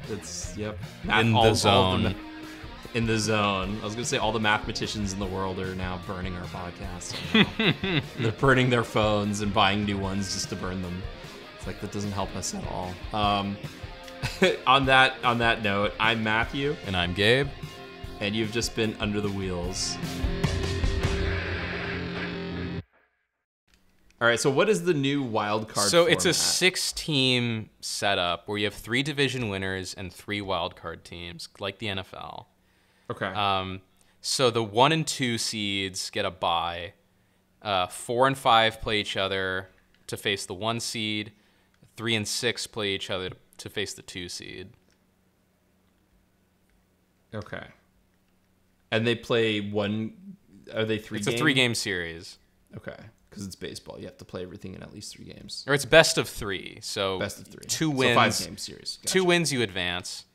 It's, yep. In the zone. In the zone. I was going to say all the mathematicians in the world are now burning our podcast. They're burning their phones and buying new ones just to burn them. It's like, that doesn't help us at all. On that note, I'm Matthew. And I'm Gabe. And you've just been Under the Wheels. All right, so what is the new wild card So format? it's a 6-team setup where you have 3 division winners and 3 wild card teams, like the NFL. Okay. So the 1 and 2 seeds get a bye. 4 and 5 play each other to face the 1 seed. 3 and 6 play each other to face the 2 seed. Okay. And they play one... Are they 3 It's games? a 3-game series. Okay. Because it's baseball. You have to play everything in at least 3 games. Or it's best of 3. So Best of 3. 2 wins. So 5-game series. Gotcha. 2 wins, you advance.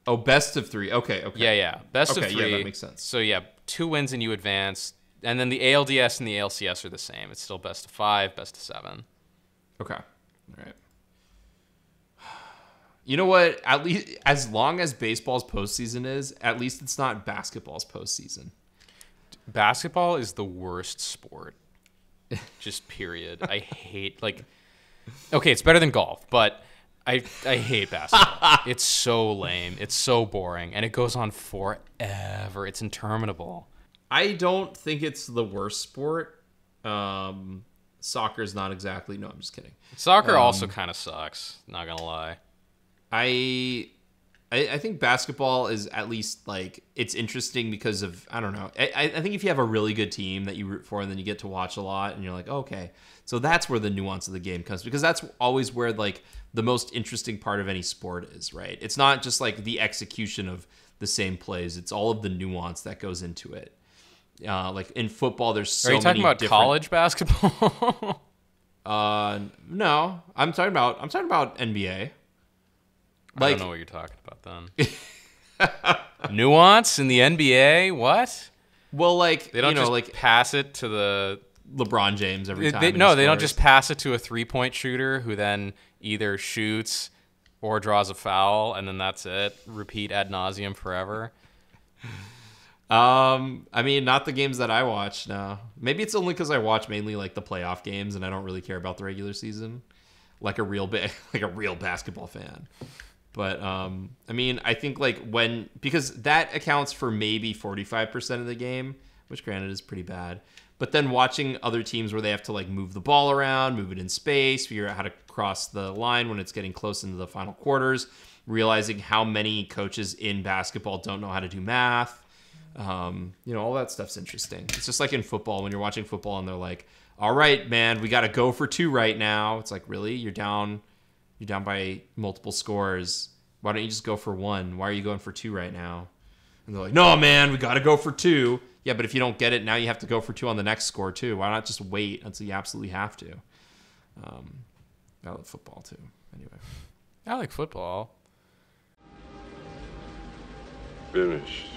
Oh, best of 3. Okay. Yeah. Best of 3. Yeah, that makes sense. So, yeah, 2 wins and you advance. And then the ALDS and the ALCS are the same. It's still best of 5, best of 7. Okay. All right. You know what? At least as long as baseball's postseason is, at least it's not basketball's postseason. Basketball is the worst sport. Just period. I hate, like... Okay, it's better than golf, but I hate basketball. It's so lame. It's so boring. And it goes on forever. It's interminable. I don't think it's the worst sport. Soccer's not exactly... No, I'm just kidding. Soccer also kind of sucks, not gonna lie. I think basketball is at least like it's interesting because of I don't know. I think if you have a really good team that you root for and then you get to watch a lot and you're like, oh, okay, so that's where the nuance of the game comes because that's always where like the most interesting part of any sport is, right? It's not just like the execution of the same plays; it's all of the nuance that goes into it. Like in football, there's so Are you talking many about different... college basketball? No, I'm talking about NBA. I don't know what you're talking about then. Nuance in the NBA? What? Well, like, They don't just like pass it to the... LeBron James every time. They don't just pass it to a three-point shooter who then either shoots or draws a foul, and then that's it. Repeat ad nauseum forever. I mean, not the games that I watch. No, maybe it's only because I watch mainly like the playoff games, and I don't really care about the regular season, like a real basketball fan. But I mean, I think like because that accounts for maybe 45% of the game, which granted is pretty bad. But then watching other teams where they have to like move the ball around, move it in space, figure out how to cross the line when it's getting close into the final quarters, realizing how many coaches in basketball don't know how to do math. All that stuff's interesting. It's just like in football when you're watching football and they're like, all right, man, we got to go for 2 right now. It's like, really? You're down by multiple scores. Why don't you just go for 1? Why are you going for 2 right now? And they're like, no, man, we got to go for 2. Yeah, but if you don't get it, now you have to go for 2 on the next score too. Why not just wait until you absolutely have to? I love football too. Anyway, I like football. Finished.